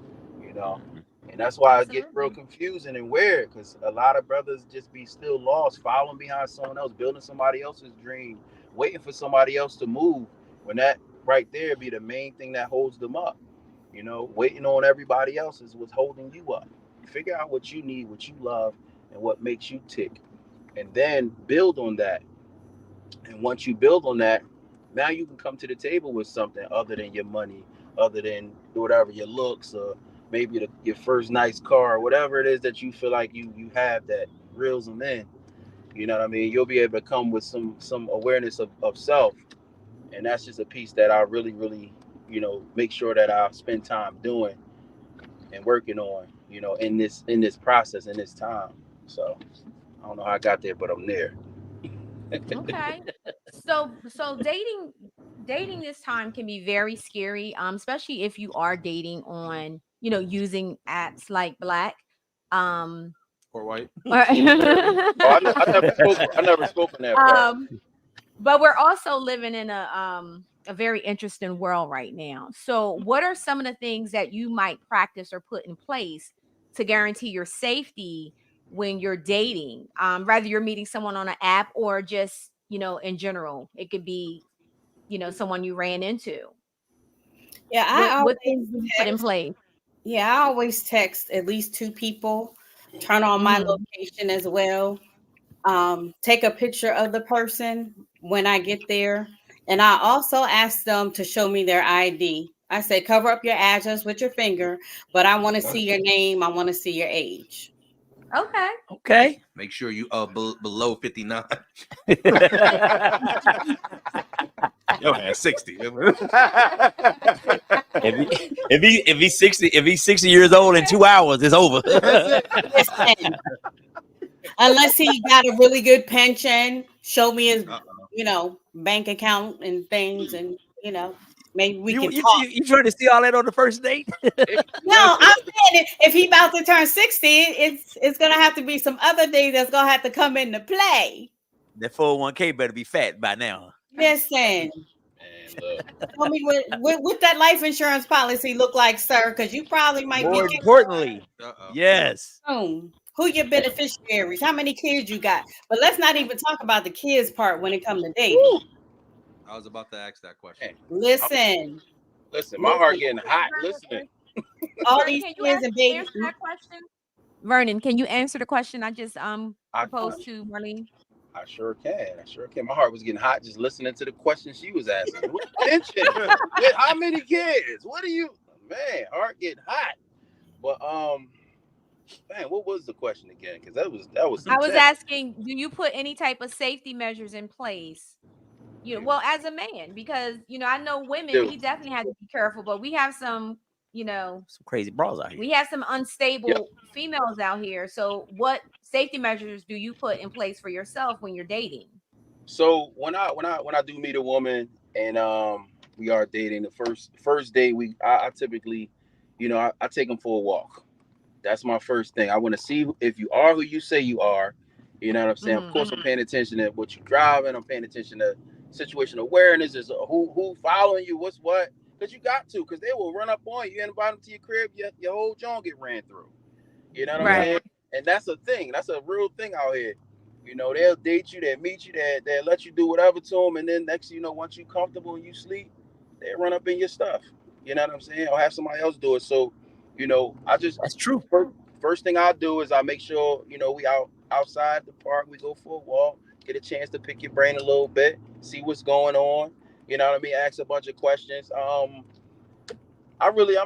you know. Mhm. And that's why it get real Absolutely. confusing and weird because a lot of brothers just be still lost, following behind someone else, building somebody else's dream, waiting for somebody else to move. When that right there be the main thing that holds them up, you know, waiting on everybody else is what's holding you up. Figure out what you need, what you love, and what makes you tick, and then build on that. And once you build on that, now you can come to the table with something other than your money, other than whatever your looks, or maybe your first nice car, or whatever it is that you feel like you have that reels them in. You know what I mean? You'll be able to come with some awareness of self, and that's just a piece that I really, really, you know, make sure that I spend time doing and working on, you know, in this process in this time. So I don't know how I got there, but I'm there. Okay. So dating this time can be very scary, especially if you are dating on, using apps like Black. Um Or white. Oh, I never spoke on that part. But we're also living in a very interesting world right now. So what are some of the things that you might practice or put in place to guarantee your safety when you're dating? Whether you're meeting someone on an app or just, in general, it could be, someone you ran into. Yeah, I What always things do you put in text. place? Yeah, I always text at least 2 people, turn on my location as well. Take a picture of the person when I get there. And I also ask them to show me their ID. I say, cover up your address with your finger, but I want to see your name. I want to see your age. Okay. Okay. Make sure you below 59. Yo, man, 60. if he's 60 years old in 2 hours, it's over. Listen, unless he got a really good pension, show me his, bank account and things, and maybe we can talk. You trying to see all that on the first date? No, I'm saying if he about to turn 60, it's gonna have to be some other things that's gonna have to come into play. That 401k better be fat by now. Listen, tell me what that life insurance policy look like, sir, because you probably might More be importantly, yes. Who your beneficiaries, how many kids you got. But let's not even talk about the kids part when it comes to dating. I was about to ask that question. Listen, my heart getting hot. Listening. All these kids and babies. That question? Vernon, can you answer the question I just proposed to Marlene? I sure can. My heart was getting hot just listening to the question she was asking. Attention. How many kids? What are you? Man, heart getting hot. But man, what was the question again? Because that was. I was asking, do you put any type of safety measures in place? Well, as a man, because I know women, we definitely have to be careful, but we have some crazy bras out here. We have some unstable females out here. So what safety measures do you put in place for yourself when you're dating? So when I do meet a woman and we are dating, the first date, I typically, I take them for a walk. That's my first thing. I want to see if you are who you say you are. You know what I'm saying? Of course, I'm paying attention to what you're driving. I'm paying attention to situational awareness. Is who following you? What's what? Because you got to, because they will run up on you. You invite them to your crib, your whole joint get ran through. You know what I'm saying? And that's a thing. That's a real thing out here. They'll date you, they'll meet you, they'll let you do whatever to them, and then next once you're comfortable and you sleep, they run up in your stuff. You know what I'm saying? Or have somebody else do it. So, that's true. First thing I do is I make sure, we outside the park, we go for a walk, get a chance to pick your brain a little bit, see what's going on. You know what I mean? Ask a bunch of questions. I'm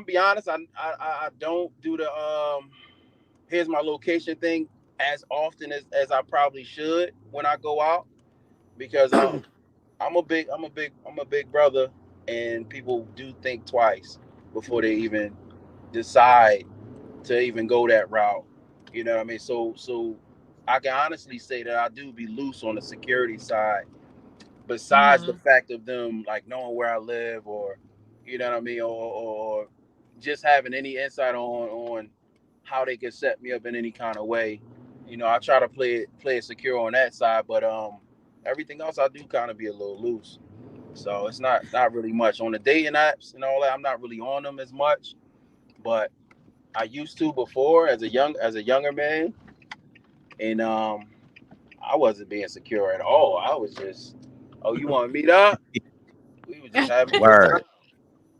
be honest, I don't do the here's my location thing as often as I probably should when I go out, because I'm a big brother, and people do think twice before they even decide to even go that route. You know what I mean? So I can honestly say that I do be loose on the security side, besides the fact of them like knowing where I live, or you know what I mean, or just having any insight on how they can set me up in any kind of way. I try to play it secure on that side, but everything else I do kind of be a little loose. So it's not really much on the dating apps and all that. I'm not really on them as much, but I used to before as a younger man, and I wasn't being secure at all. I was just, you want to meet up? We were just having Word.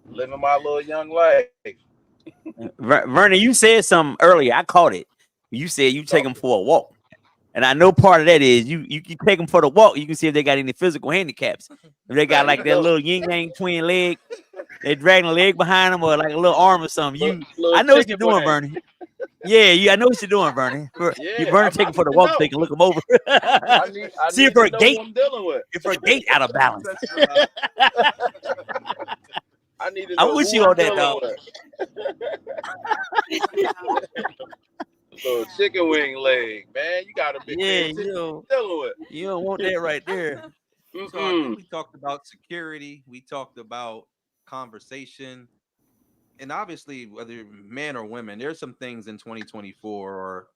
Living my little young life. Vernon, you said something earlier. I caught it. You said you take them for a walk, and I know part of that is you take them for the walk. You can see if they got any physical handicaps. If they got like that little yin yang twin leg, they dragging a leg behind them, or like a little arm or something. I know what you're doing, Vernon. Yeah, I know what you're doing, Vernon. Vernon taking for the walk, so they can look them over. I see need if her to know gait, who I'm dealing with. if her gait out of balance. I need to know I'm with who you I'm on that, dealing with. So chicken wing leg, man, you gotta be dealing with. You don't want that right there. So I think we talked about security. We talked about conversation. And obviously, whether man or women, there's some things in 2024 or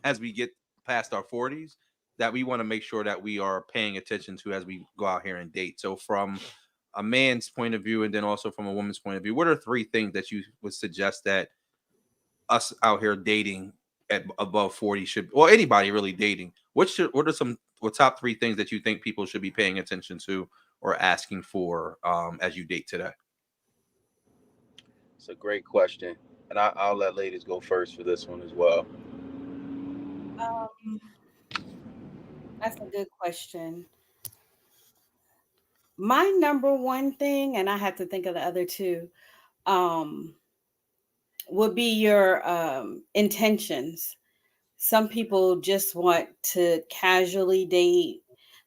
as we get past our 40s that we want to make sure that we are paying attention to as we go out here and date. So from a man's point of view and then also from a woman's point of view, what are 3 things that you would suggest that us out here dating at above 40 should, or anybody really dating, what are some top 3 things that you think people should be paying attention to or asking for as you date today? It's a great question, and I'll let ladies go first for this one as well. Um, that's a good question. My number one thing, and I have to think of the other 2, um, would be your intentions. Some people just want to casually date.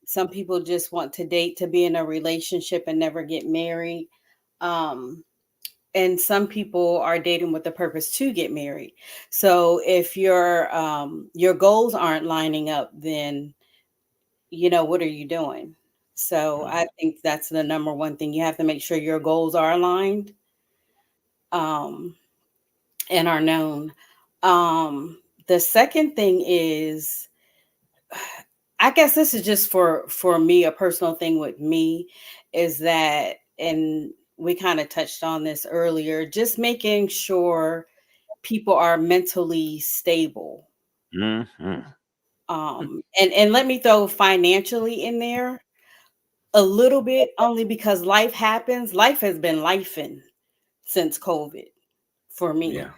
Some people just want to date to be in a relationship and never get married. Um, and some people are dating with the purpose to get married. So if your goals aren't lining up, then what are you doing? So I think that's the number one thing. You have to make sure your goals are aligned and are known. The second thing is, I guess this is just for me, a personal thing with me, is that, and we kind of touched on this earlier, just making sure people are mentally stable. Mm-hmm. And let me throw financially in there a little bit, only because life happens. Life has been lifing since COVID for me. Yeah.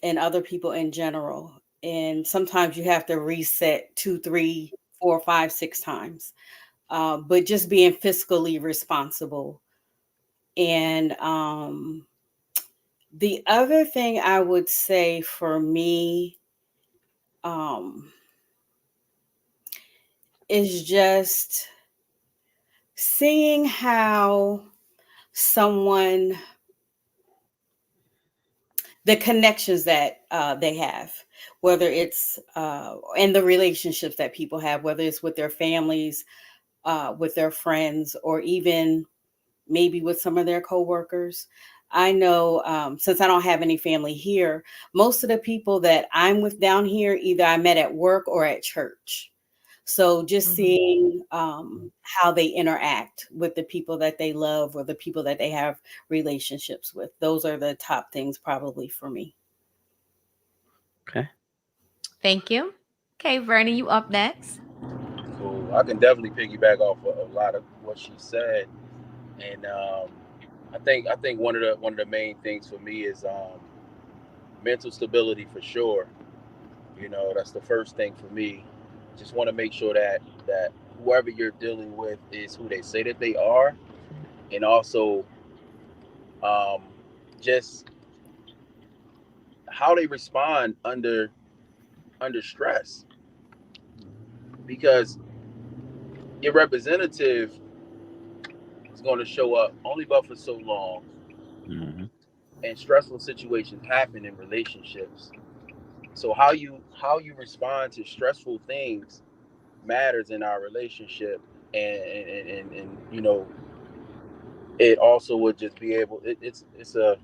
And other people in general. And sometimes you have to reset 2, 3, 4, 5, 6 times. But just being fiscally responsible. And the other thing I would say for me is just seeing how the connections that they have, whether it's and the relationships that people have, whether it's with their families, with their friends, or even maybe with some of their coworkers. I know, since I don't have any family here, most of the people that I'm with down here, either I met at work or at church. So just seeing how they interact with the people that they love or the people that they have relationships with. Those are the top things probably for me. Okay. Thank you. Okay, Vernon, you up next. Cool. I can definitely piggyback off a lot of what she said, and I think one of the main things for me is mental stability for sure. That's the first thing for me. Just want to make sure that whoever you're dealing with is who they say that they are, and also just how they respond under stress, because your representative is going to show up only but for so long, and stressful situations happen in relationships. So how you respond to stressful things matters in our relationship, and it also would just be able. It's a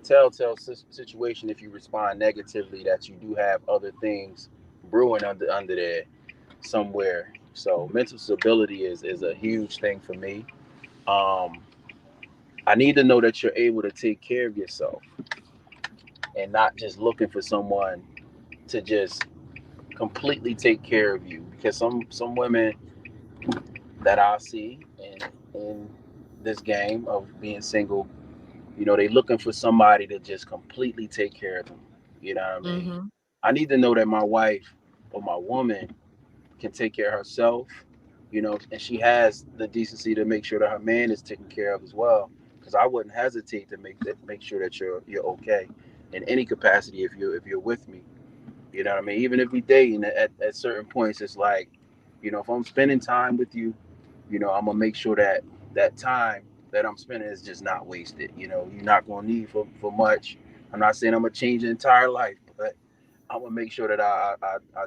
telltale situation if you respond negatively, that you do have other things brewing under there somewhere. So mental stability is a huge thing for me. I need to know that you're able to take care of yourself and not just looking for someone to just completely take care of you, because some women that I see in this game of being single, they looking for somebody to just completely take care of them. You know what I mean? I need to know that my wife or my woman can take care of herself, and she has the decency to make sure that her man is taken care of as well. Because I wouldn't hesitate to make sure that you're okay in any capacity if you're with me. You know what I mean? Even if we date, at certain points, it's like, if I'm spending time with you, I'm gonna make sure that time that I'm spending is just not wasted. You're not gonna need for much. I'm not saying I'm gonna change your entire life, but I'm gonna make sure that I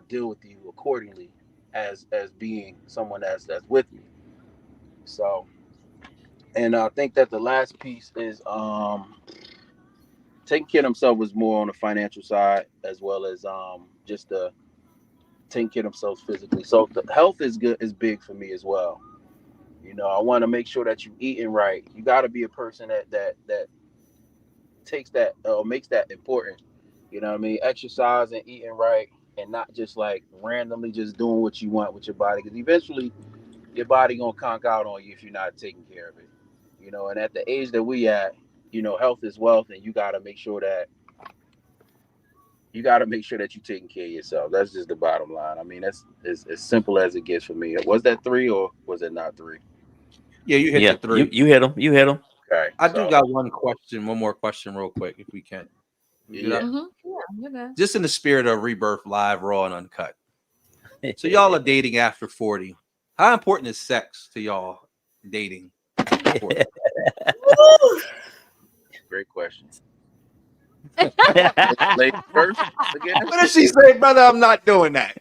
deal with you accordingly as being someone that's with me. So, and I think that the last piece is taking care of themselves was more on the financial side, as well as just the taking care of themselves physically. So the health is big for me as well. You know, I want to make sure that you eating right. You got to be a person that takes that makes that important. You know what I mean? Exercise and eating right, and not just like randomly just doing what you want with your body, because eventually your body gonna conk out on you if you're not taking care of it. You know, and at the age that we at, you know, health is wealth, and you got to make sure that you're taking care of yourself. That's just the bottom line. I mean, that's as simple as it gets for me. Was that 3 or was it not 3? Yeah, you hit the 3. You hit him. You hit him. Okay. I do got one more question real quick, if we can. Yeah. You're good. Just in the spirit of Rebirth Live, Raw and Uncut. So y'all are dating after 40. How important is sex to y'all dating? Great question. Lady first again. What did she say, brother? I'm not doing that.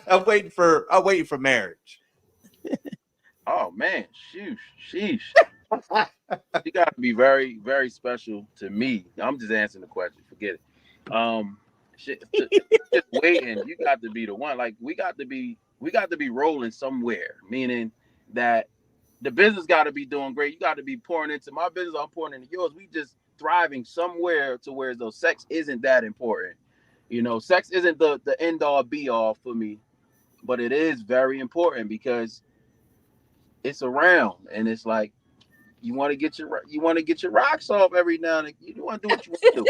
I'm waiting for marriage. Oh man, sheesh. You got to be very, very special to me. I'm just answering the question. Forget it. Just waiting. You got to be the one. Like we got to be rolling somewhere. Meaning that the business got to be doing great. You got to be pouring into my business. I'm pouring into yours. We just thriving somewhere to where though sex isn't that important. You know, sex isn't the end all be all for me, but it is very important because it's around, and it's like you want to get your rocks off every now and then. You want to do what you want to do.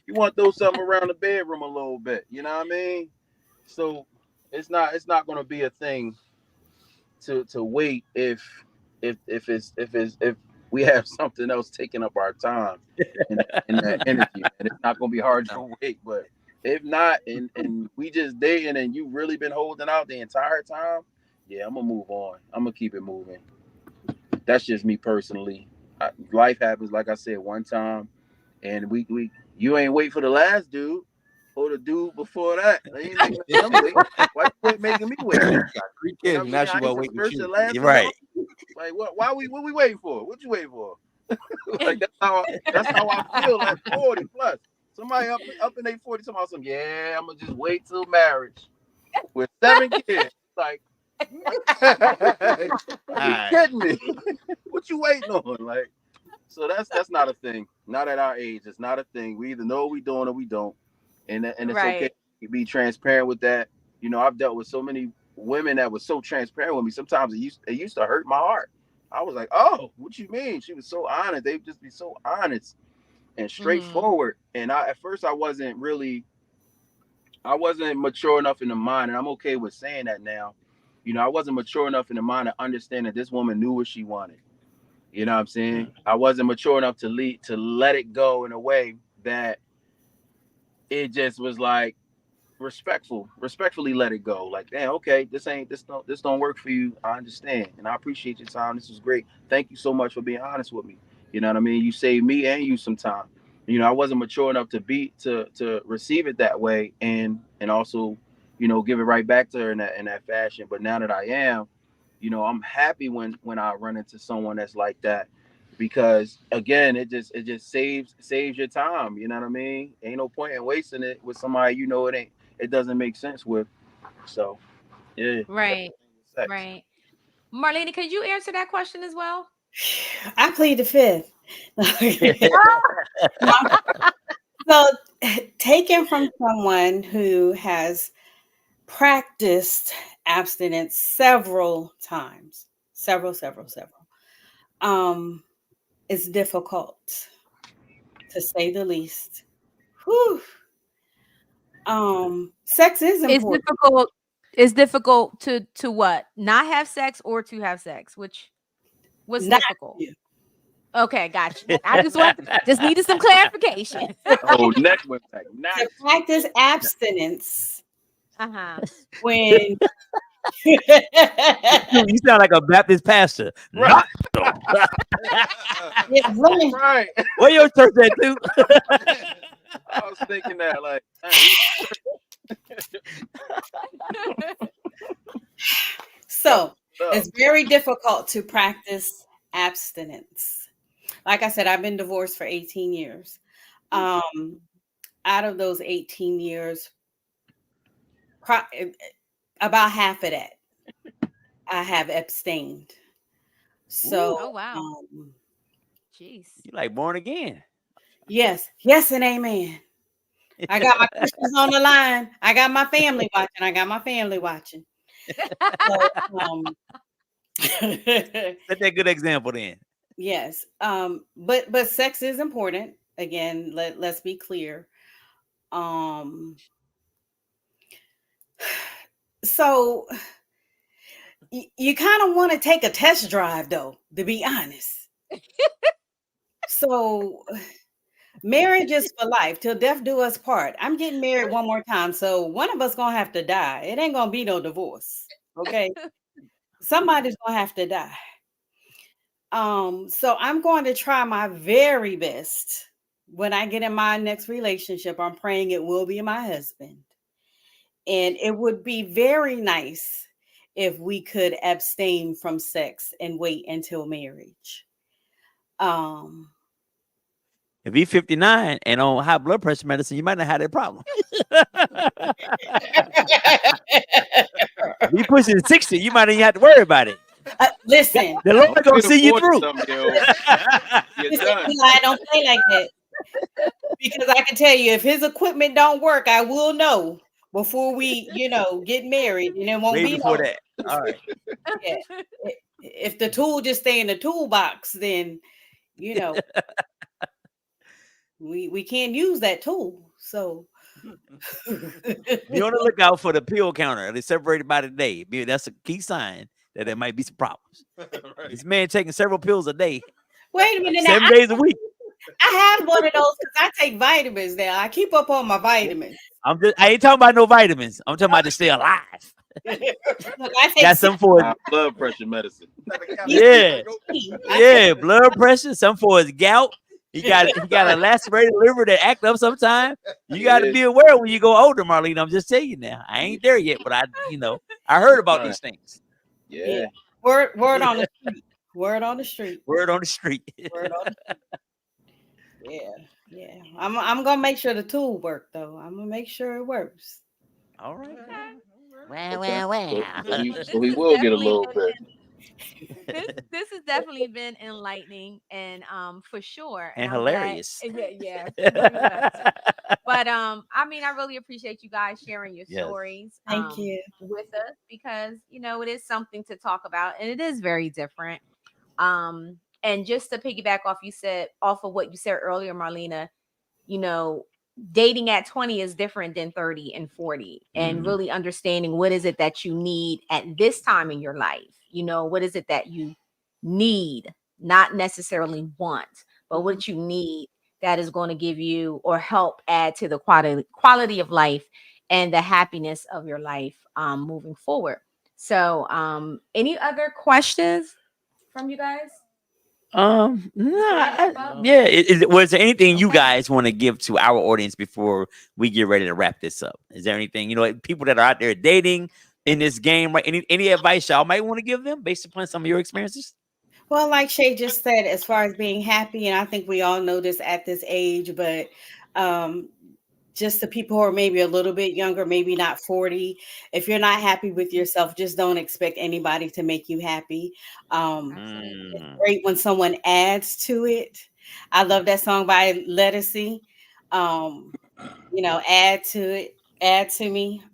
You want to throw something around the bedroom a little bit. You know what I mean? So it's not going to be a thing to wait if we have something else taking up our time in that energy, and it's not going to be hard to wait. But if not, and we just dating and you really been holding out the entire time, yeah, I'm gonna move on. I'm gonna keep it moving. That's just me personally. Life happens, like I said, one time, and you ain't wait for the last dude or the dude before that. They ain't why you making me wait? Got 3 kids, now she will wait with you. You're right. Like what we waiting for? What you waiting for? Like that's how I feel at 40 plus. Somebody up in their 40 talking about something. Yeah, I'm gonna just wait till marriage with 7 kids. Like, you kidding me? What you waiting on? Like, so that's not a thing. Not at our age. It's not a thing. We either know what we doing or we don't, and it's okay to be transparent with that. You know, I've dealt with so many women that was so transparent with me. Sometimes it used to hurt my heart. I was like, oh, what you mean? She was so honest. They'd just be so honest and straightforward. And at first I wasn't mature enough in the mind, and I'm okay with saying that now. You know, I wasn't mature enough in the mind to understand that this woman knew what she wanted. You know what I'm saying? I wasn't mature enough to let it go in a way that it just was like respectfully let it go. Like, damn, okay, this don't work for you. I understand, and I appreciate your time. This was great. Thank you so much for being honest with me. You know what I mean? You saved me and you some time. You know, I wasn't mature enough to receive it that way, and also, you know, give it right back to her in that fashion. But now that I am, you know, I'm happy when I run into someone that's like that, because again, it just saves your time. You know what I mean? Ain't no point in wasting it with somebody you know it doesn't make sense with. So, yeah. Right. Marlene, could you answer that question as well? I plead the fifth. So, taken from someone who has practiced abstinence several times, several, it's difficult, to say the least. Whew. Sex is important. It's difficult to what? Not have sex or to have sex? What's difficult? You. Okay, gotcha. I just needed some clarification. Oh, next one. To practice abstinence. You When sound like a Baptist pastor. Right. Right. Where your church at, too? I was thinking that, like, so it's very difficult to practice abstinence. Like I said, I've been divorced for 18 years. Out of those 18 years, about half of that I have abstained. So, Oh wow. Jeez. You like born again. yes, and amen. I got my Christians on the line. I got my family watching. So, Set that good example then. yes. But sex is important. Again, let's be clear. So you kind of want to take a test drive, though, to be honest. So marriage is for life, till death do us part. I'm getting married one more time, so one of us gonna have to die. It ain't gonna be no divorce, okay? Somebody's gonna have to die. So I'm going to try my very best when I get in my next relationship. I'm praying it will be my husband. And it would be very nice if we could abstain from sex and wait until marriage. If he's 59 and on high blood pressure medicine, you might not have that problem. If he pushing 60, you might not even have to worry about it. Listen, the Lord gonna see you through. I don't play like that, because I can tell you, if his equipment don't work, I will know before we, get married, and it won't Way be before no. that. All right. Yeah. If the tool just stay in the toolbox, then we can't use that tool. So Be on the lookout for the pill counter. They're separated by the day. That's a key sign that there might be some problems. Right. This man taking several pills a day. Wait a minute. 7 days a week. I have one of those because I take vitamins now. I keep up on my vitamins. I ain't talking about no vitamins. I'm talking about to stay alive. Look, I take got some for blood pressure medicine. Yeah. Yeah, blood pressure, some for his gout. He got a lacerated liver that act up sometime. You got to be aware when you go older, Marlene. I'm just telling you now. I ain't there yet, but I heard about these things. Yeah. Word on the street. Word on the street. Word on the street. Word on the street. Yeah. I'm gonna make sure the tool work though. I'm gonna make sure it works. All right. Well. So we will get a little bit. This has definitely been enlightening and for sure and hilarious. Yeah. But I mean, I really appreciate you guys sharing your stories. Thank you with us, because it is something to talk about and it is very different. And just to piggyback off of what you said earlier, Marlena, dating at 20 is different than 30 and 40, and really understanding what is it that you need at this time in your life. What is it that you need, not necessarily want, but what you need that is going to give you or help add to the quality of life and the happiness of your life moving forward. So any other questions from you guys? Was there anything you guys want to give to our audience before we get ready to wrap this up? Is there anything, people that are out there dating in this game, right? Any advice y'all might want to give them based upon some of your experiences? Well, like Shay just said, as far as being happy, and I think we all know this at this age, but just the people who are maybe a little bit younger, maybe not 40, if you're not happy with yourself, just don't expect anybody to make you happy. It's great when someone adds to it. I love that song by Lettucey. Add to it, add to me.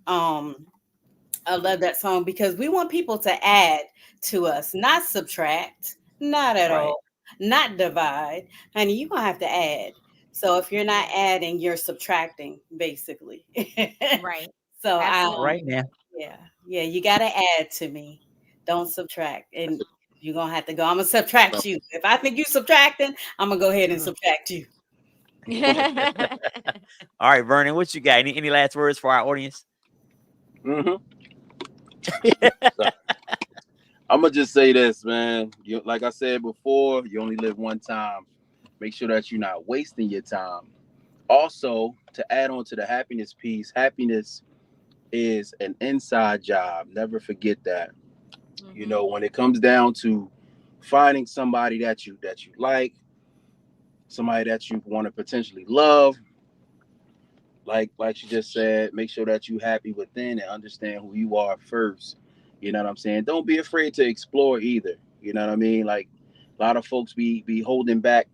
I love that song because we want people to add to us, not subtract, not at all, not divide. Honey, you're going to have to add. So if you're not adding, you're subtracting, basically. Right. So right now. Yeah, you got to add to me. Don't subtract. And you're going to have to go. I'm going to subtract you. If I think you're subtracting, I'm going to go ahead and subtract you. All right, Vernon, what you got? Any last words for our audience? I'm gonna just say this, man. Like I said before, you only live one time. Make sure that you're not wasting your time. Also, to add on to the happiness piece, happiness is an inside job. Never forget that. When it comes down to finding somebody that you like, somebody that you want to potentially love. Like she just said, make sure that you happy within and understand who you are first. You know what I'm saying? Don't be afraid to explore either. You know what I mean? Like a lot of folks be holding back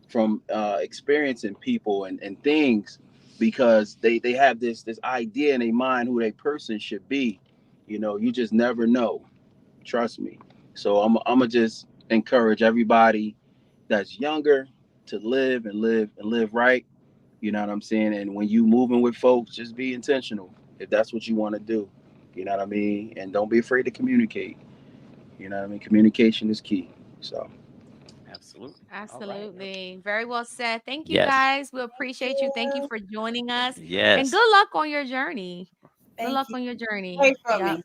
from experiencing people and things because they have this idea in their mind who they person should be. You know, you just never know. Trust me. So I'm gonna just encourage everybody that's younger to live right. You know what I'm saying? And when you moving with folks, just be intentional if that's what you want to do. You know what I mean? And don't be afraid to communicate. You know what I mean? Communication is key. So Absolutely. Very well said. Thank you, Yes. guys. We appreciate you. Thank you for joining us. And Yes. good luck on your journey. Good Thank luck you. on your journey. Pray for Yeah. me.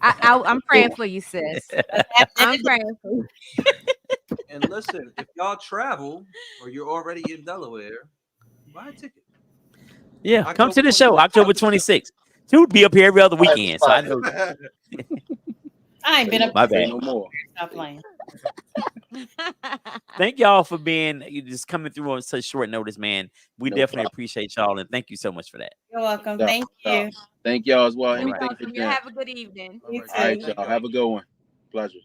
I'm praying for you, sis. I'm praying for you. And listen, if y'all travel or you're already in Delaware, buy a ticket. Yeah, come to the show October 26th. She would be up here every other weekend. So I know. I ain't been up My there bad. no more. Stop playing. Thank y'all for being just coming through on such short notice, man. We No definitely problem. appreciate y'all and thank you so much for that. You're welcome. No, Thank no. you. Thank y'all as well. You're Anything Welcome. for You Jen. have a good evening. You All right, too. y'all. Have a good one. Pleasure.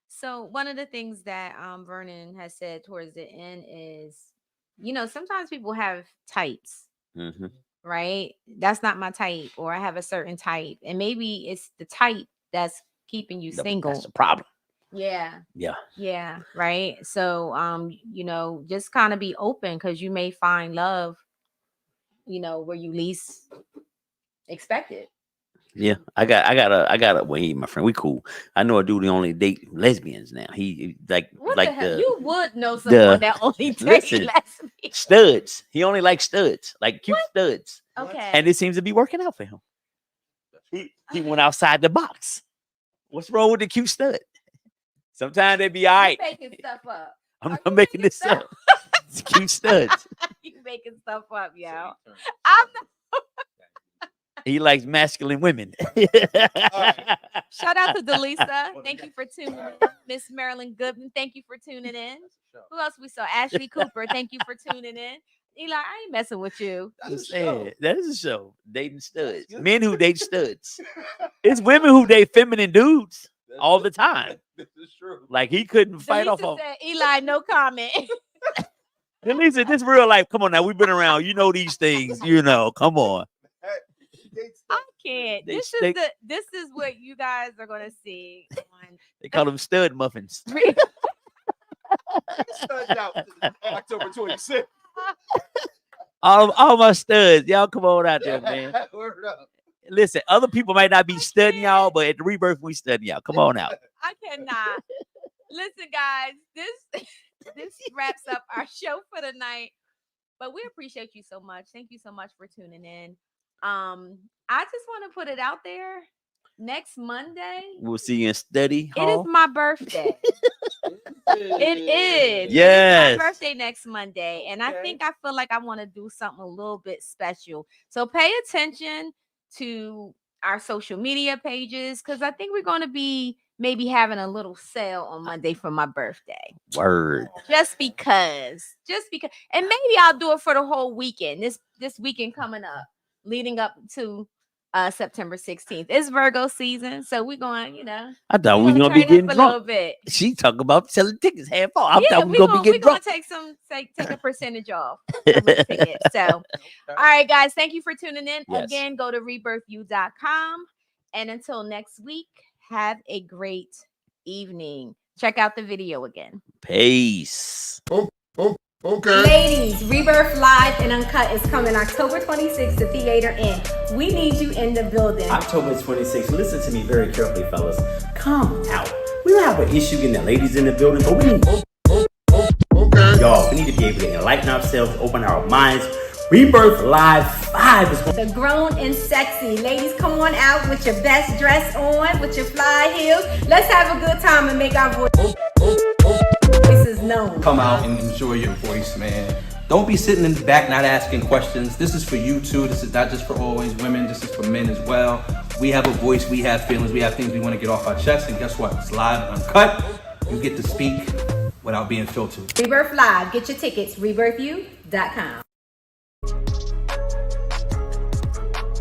So one of the things that Vernon has said towards the end is, sometimes people have types, Mm-hmm. right? That's not my type, or I have a certain type, and maybe it's the type that's keeping you single. That's the problem. Yeah. Yeah. Yeah. Right. So, just kind of be open because you may find love, where you least expect it. Yeah. I got a wait, my friend. We cool. I know a dude who only date lesbians now. He What like the hell? the You would know someone that only dates listen, lesbians. studs. He only likes studs, like cute studs. Okay. And it seems to be working out for him. He went outside the box. What's wrong with the cute stud? Sometimes they be all right. You making stuff up. I'm not making this up. It's cute studs. You making stuff up, yo. I'm not. He likes masculine women. Shout out to Delisa. Thank you for tuning in. Miss Marilyn Goodman, thank you for tuning in. Who else we saw? Ashley Cooper, thank you for tuning in. Eli, I ain't messing with you. That is a show. Dating studs. Men who date studs. It's women who date feminine dudes all the time. This is true. Like he couldn't fight Delisa off of. said, Eli, no comment. Delisa, this real life. Come on now. We've been around. You know these things. Come on. I can't. They This is what you guys are gonna see on They call them stud muffins. Studs out to October 26th. All my studs. Y'all come on out there, man. Word up. Listen, other people might not be studying y'all, but at the Rebirth, we studying y'all. Come on out. I cannot. Listen, guys, this wraps up our show for the night. But we appreciate you so much. Thank you so much for tuning in. I just want to put it out there. Next Monday, We'll see you in study it is hall. my birthday. It is. Yes. It's my birthday next Monday. And I feel like I want to do something a little bit special. So pay attention to our social media pages because I think we're going to be maybe having a little sale on Monday for my birthday. Word. Just because. And maybe I'll do it for the whole weekend. This weekend coming up, leading up to September 16th. It's Virgo season, so we're going, I thought we were gonna be getting a little drunk. bit. She talking about selling tickets half off. I thought we we're were gonna be getting gonna drunk. take a percentage off some of the tickets. So, all right, guys, thank you for tuning in. Yes. Again, go to rebirthu.com. And until next week, have a great evening. Check out the video again. Peace. Okay. Ladies, Rebirth Live and Uncut is coming October 26th to Theater Inn. We need you in the building. October 26th, listen to me very carefully, fellas. Come out. We don't have an issue getting the ladies in the building, but we need y'all. We need to be able to enlighten ourselves, open our minds. Rebirth Live 5 is going The grown and sexy. Ladies, come on out with your best dress on, with your fly heels. Let's have a good time and make our voices known. Come out and enjoy your voice, man. Don't be sitting in the back not asking questions. This is for you too. This is not just for always women. This is for men as well. We have a voice. We have feelings. We have things we want to get off our chest. And guess what? It's live and uncut. You get to speak. without being filtered. Rebirth Live. Get your tickets, rebirthyou.com.